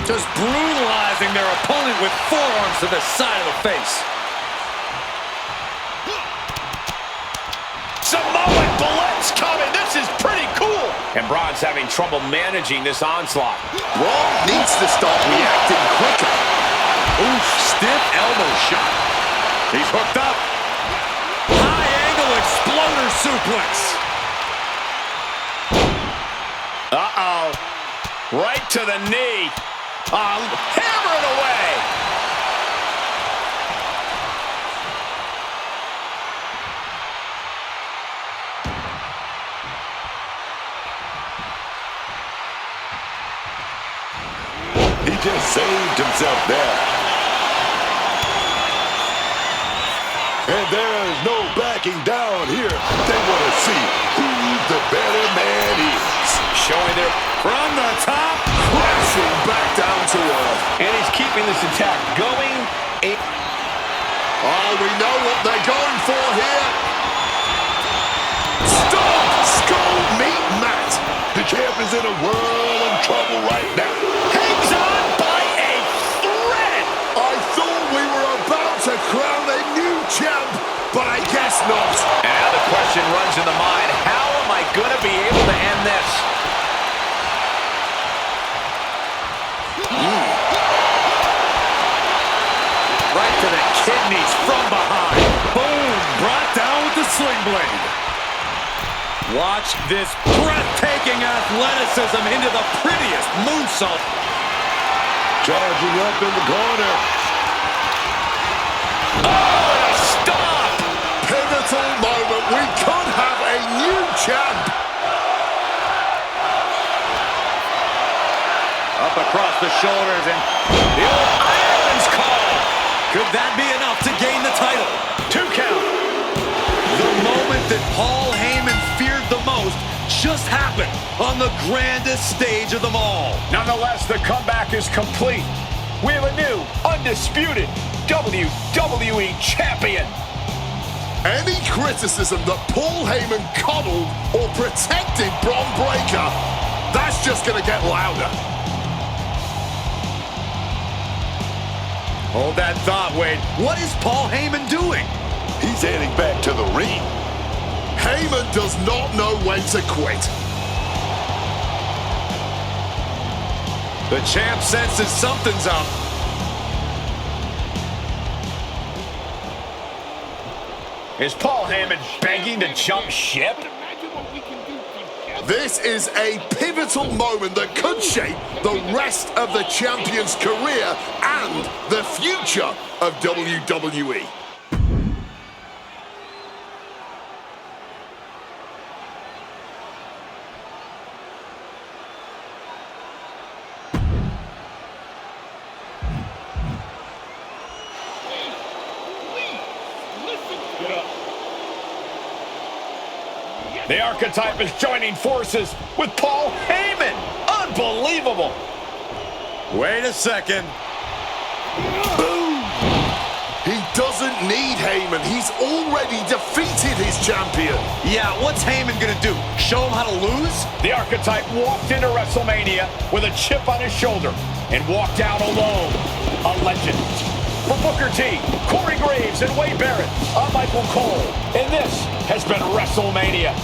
Just brutalizing their opponent with forearms to the side of the face.
Samoan Blitz coming. This is pretty cool. And Braun's having trouble managing this onslaught.
Braun needs to start reacting quicker.
Oof, stiff elbow shot. He's hooked up. High angle exploder suplex.
Uh-oh. Right to the knee. Hammer it away.
He just saved himself there. And there's no backing down here. They want to see who the better man is.
Showing their
from the top,
crashing back down to earth.
And he's keeping this attack going.
Oh, we know what they're going for here. Stop! Skull meat Matt.
The champ is in a world of trouble right now.
Hangs on by a thread.
I thought we were about to crown a new champ, but I guess not.
And now the question runs in the mind, how am I going to be able to end this?
Right to the kidneys from behind. Boom! Brought down with the sling blade. Watch this breathtaking athleticism into the prettiest moonsault.
Charging up in the corner.
Oh, a stop!
Pivotal moment. We could have a new champ.
Up across the shoulders and the old Ireland's call. Could that be enough to gain the title?
2 count.
The moment that Paul Heyman feared the most just happened on the grandest stage of them all.
Nonetheless, the comeback is complete. We have a new, undisputed WWE champion.
Any criticism that Paul Heyman coddled or protected Bron Breakker, that's just going to get louder.
Hold that thought, Wade. What is Paul Heyman doing?
He's heading back to the ring.
Heyman does not know when to quit.
The champ senses something's up.
Is Paul Heyman begging to jump ship?
This is a pivotal moment that could shape the rest of the champion's career and the future of WWE.
The Archetype is joining forces with Paul Heyman. Unbelievable.
Wait a second.
Boom! He doesn't need Heyman. He's already defeated his champion.
Yeah, what's Heyman gonna do? Show him how to lose?
The Archetype walked into WrestleMania with a chip on his shoulder and walked out alone. A legend. For Booker T, Corey Graves, and Wade Barrett, I'm Michael Cole, and this has been WrestleMania.